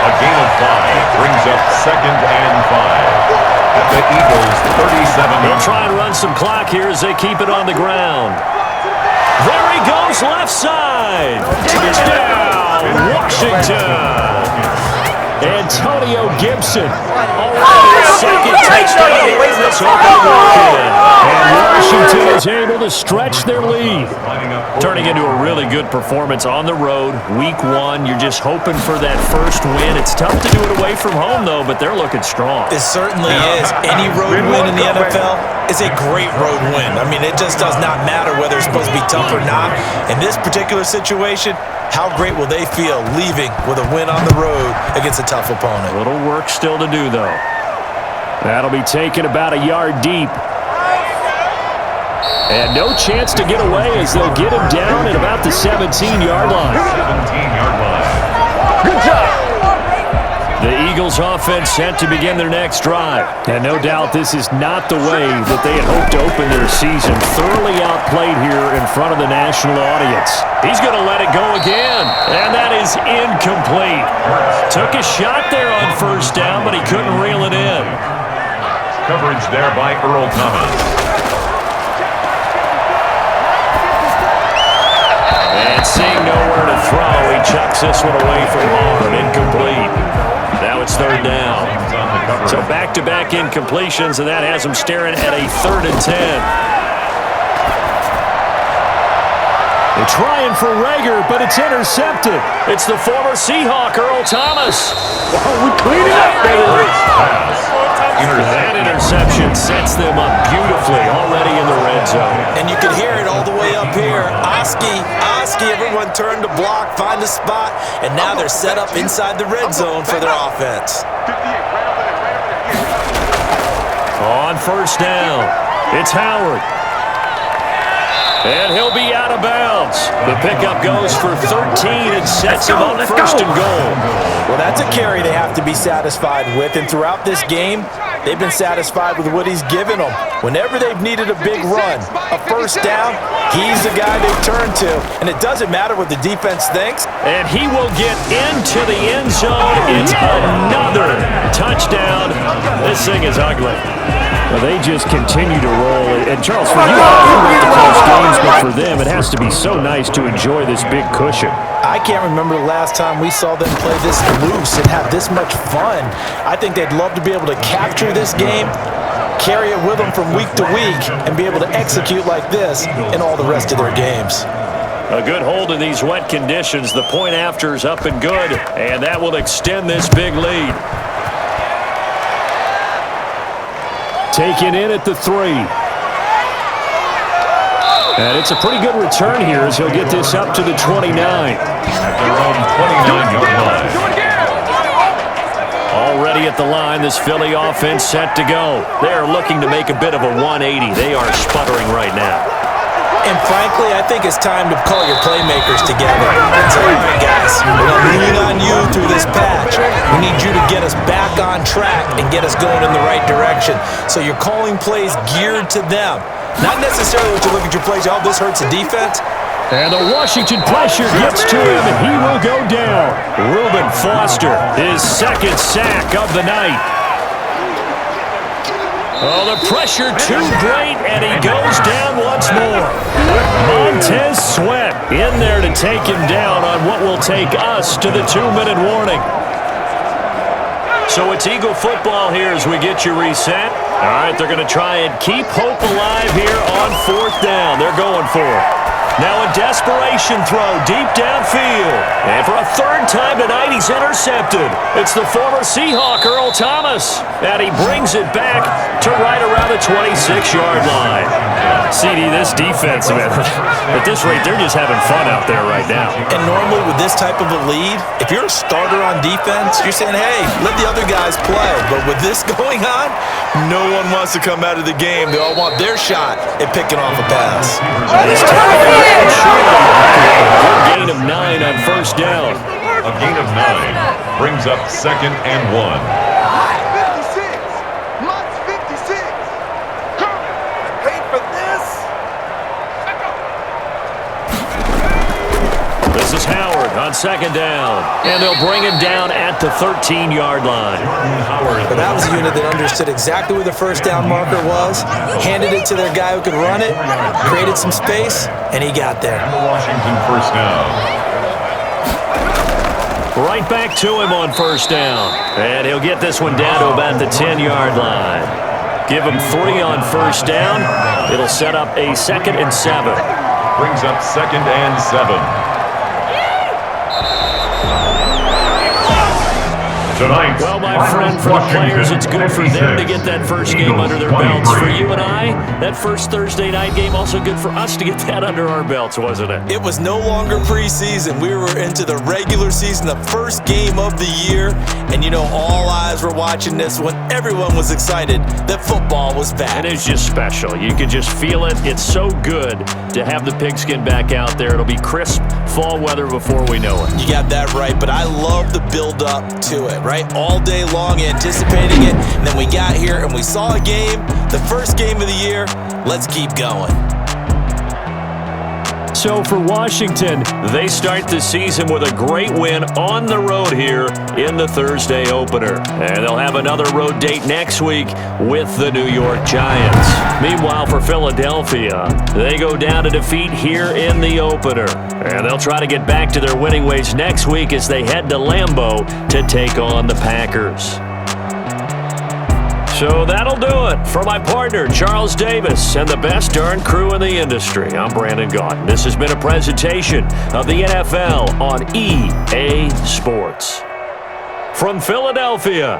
A gain of 5 brings up 2nd and 5. At the Eagles' 37. They'll try and run some clock here as they keep it on the ground. There he goes, left side. Touchdown, Washington. Antonio Gibson. Already his second touchdown in this opening weekend. And Washington is able to stretch their lead. Turning into a really good performance on the road. Week 1, you're just hoping for that first win. It's tough to do it away from home, though, but they're looking strong. It certainly is. Any road win in the NFL is a great road win. I mean, it just does not matter whether it's supposed to be tough or not. In this particular situation, how great will they feel leaving with a win on the road against a tough opponent? A little work still to do, though. That'll be taken about a yard deep. And no chance to get away as they'll get him down at about the 17-yard line. 17-yard line. Good job. The Eagles offense set to begin their next drive. And no doubt this is not the way that they had hoped to open their season. Thoroughly outplayed here in front of the national audience. He's going to let it go again. And that is incomplete. Took a shot there on first down, but he couldn't reel it in. Coverage there by Earl Thomas. And seeing nowhere to throw, he chucks this one away from home. Incomplete. Now it's third down. So back-to-back incompletions, and that has him staring at a 3rd and 10. They're trying for Rager, but it's intercepted. It's the former Seahawk, Earl Thomas. Oh, we clean it up, baby. That interception sets them up beautifully already in the red zone. And you can hear it all the way up here. Oski, everyone turned to block, find a spot, and now they're set up inside the red zone for their offense. On first down, it's Howard. And he'll be out of bounds. The pickup goes for 13 and sets him up first and goal. Well, that's a carry they have to be satisfied with, and throughout this game, they've been satisfied with what he's given them. Whenever they've needed a big run, a first down, he's the guy they turn to, and it doesn't matter what the defense thinks. And he will get into the end zone. It's another touchdown. This thing is ugly. Well, they just continue to roll. And Charles, for you, went to close games, but for them, it has to be so nice to enjoy this big cushion. I can't remember the last time we saw them play this loose and have this much fun. I think they'd love to be able to capture this game, carry it with them from week to week, and be able to execute like this in all the rest of their games. A good hold in these wet conditions. The point after is up and good, and that will extend this big lead. Taken in at the 3. And it's a pretty good return here as he'll get this up to the 29. At their own 29-yard line. Already at the line, this Philly offense set to go. They're looking to make a bit of a 180. They are sputtering right now. And frankly, I think it's time to call your playmakers together. And say, all right, guys, we're going to lean on you through this patch. We need you to get us back on track and get us going in the right direction. So you're calling plays geared to them. Not necessarily what you look at your plays, oh, this hurts the defense. And the Washington pressure gets to him, and he will go down. Reuben Foster, his second sack of the night. Oh, the pressure too great, and he goes down once more. Montez Sweat in there to take him down on what will take us to the 2-minute warning. So it's Eagle football here as we get you reset. All right, they're going to try and keep hope alive here on 4th down. They're going for it. Now a desperation throw deep downfield. And for a 3rd time tonight, he's intercepted. It's the former Seahawk, Earl Thomas. And he brings it back to right around the 26-yard line. CD, this defense, man, at this rate, they're just having fun out there right now. And normally with this type of a lead, if you're a starter on defense, you're saying, hey, let the other guys play. But with this going on, no one wants to come out of the game. They all want their shot at picking off a pass. Good gain of 9 on 1st down. A gain of 9 brings up 2nd and 1. This is Howard on 2nd down. And they'll bring him down at the 13-yard line. But that was a unit that understood exactly where the 1st down marker was, handed it to their guy who could run it, created some space, and he got there. Washington 1st down. Right back to him on 1st down. And he'll get this one down to about the 10-yard line. Give him 3 on 1st down. It'll set up a 2nd and 7. Brings up 2nd and 7. Tonight, well, my friend, for the players, it's good for them to get that first game under their belts. For you and I, that first Thursday night game, also good for us to get that under our belts, wasn't it? It was no longer preseason. We were into the regular season, the first game of the year. And, you know, all eyes were watching this when everyone was excited that football was back. It is just special. You can just feel it. It's so good to have the pigskin back out there. It'll be crisp fall weather before we know it. You got that right, but I love the build-up to it, right? All day long anticipating it, and then we got here and we saw a game, the first game of the year. Let's keep going. So for Washington, they start the season with a great win on the road here in the Thursday opener. And they'll have another road date next week with the New York Giants. Meanwhile, for Philadelphia, they go down to defeat here in the opener. And they'll try to get back to their winning ways next week as they head to Lambeau to take on the Packers. So that'll do it. For my partner, Charles Davis, and the best darn crew in the industry, I'm Brandon Gaudin. This has been a presentation of the NFL on EA Sports. From Philadelphia,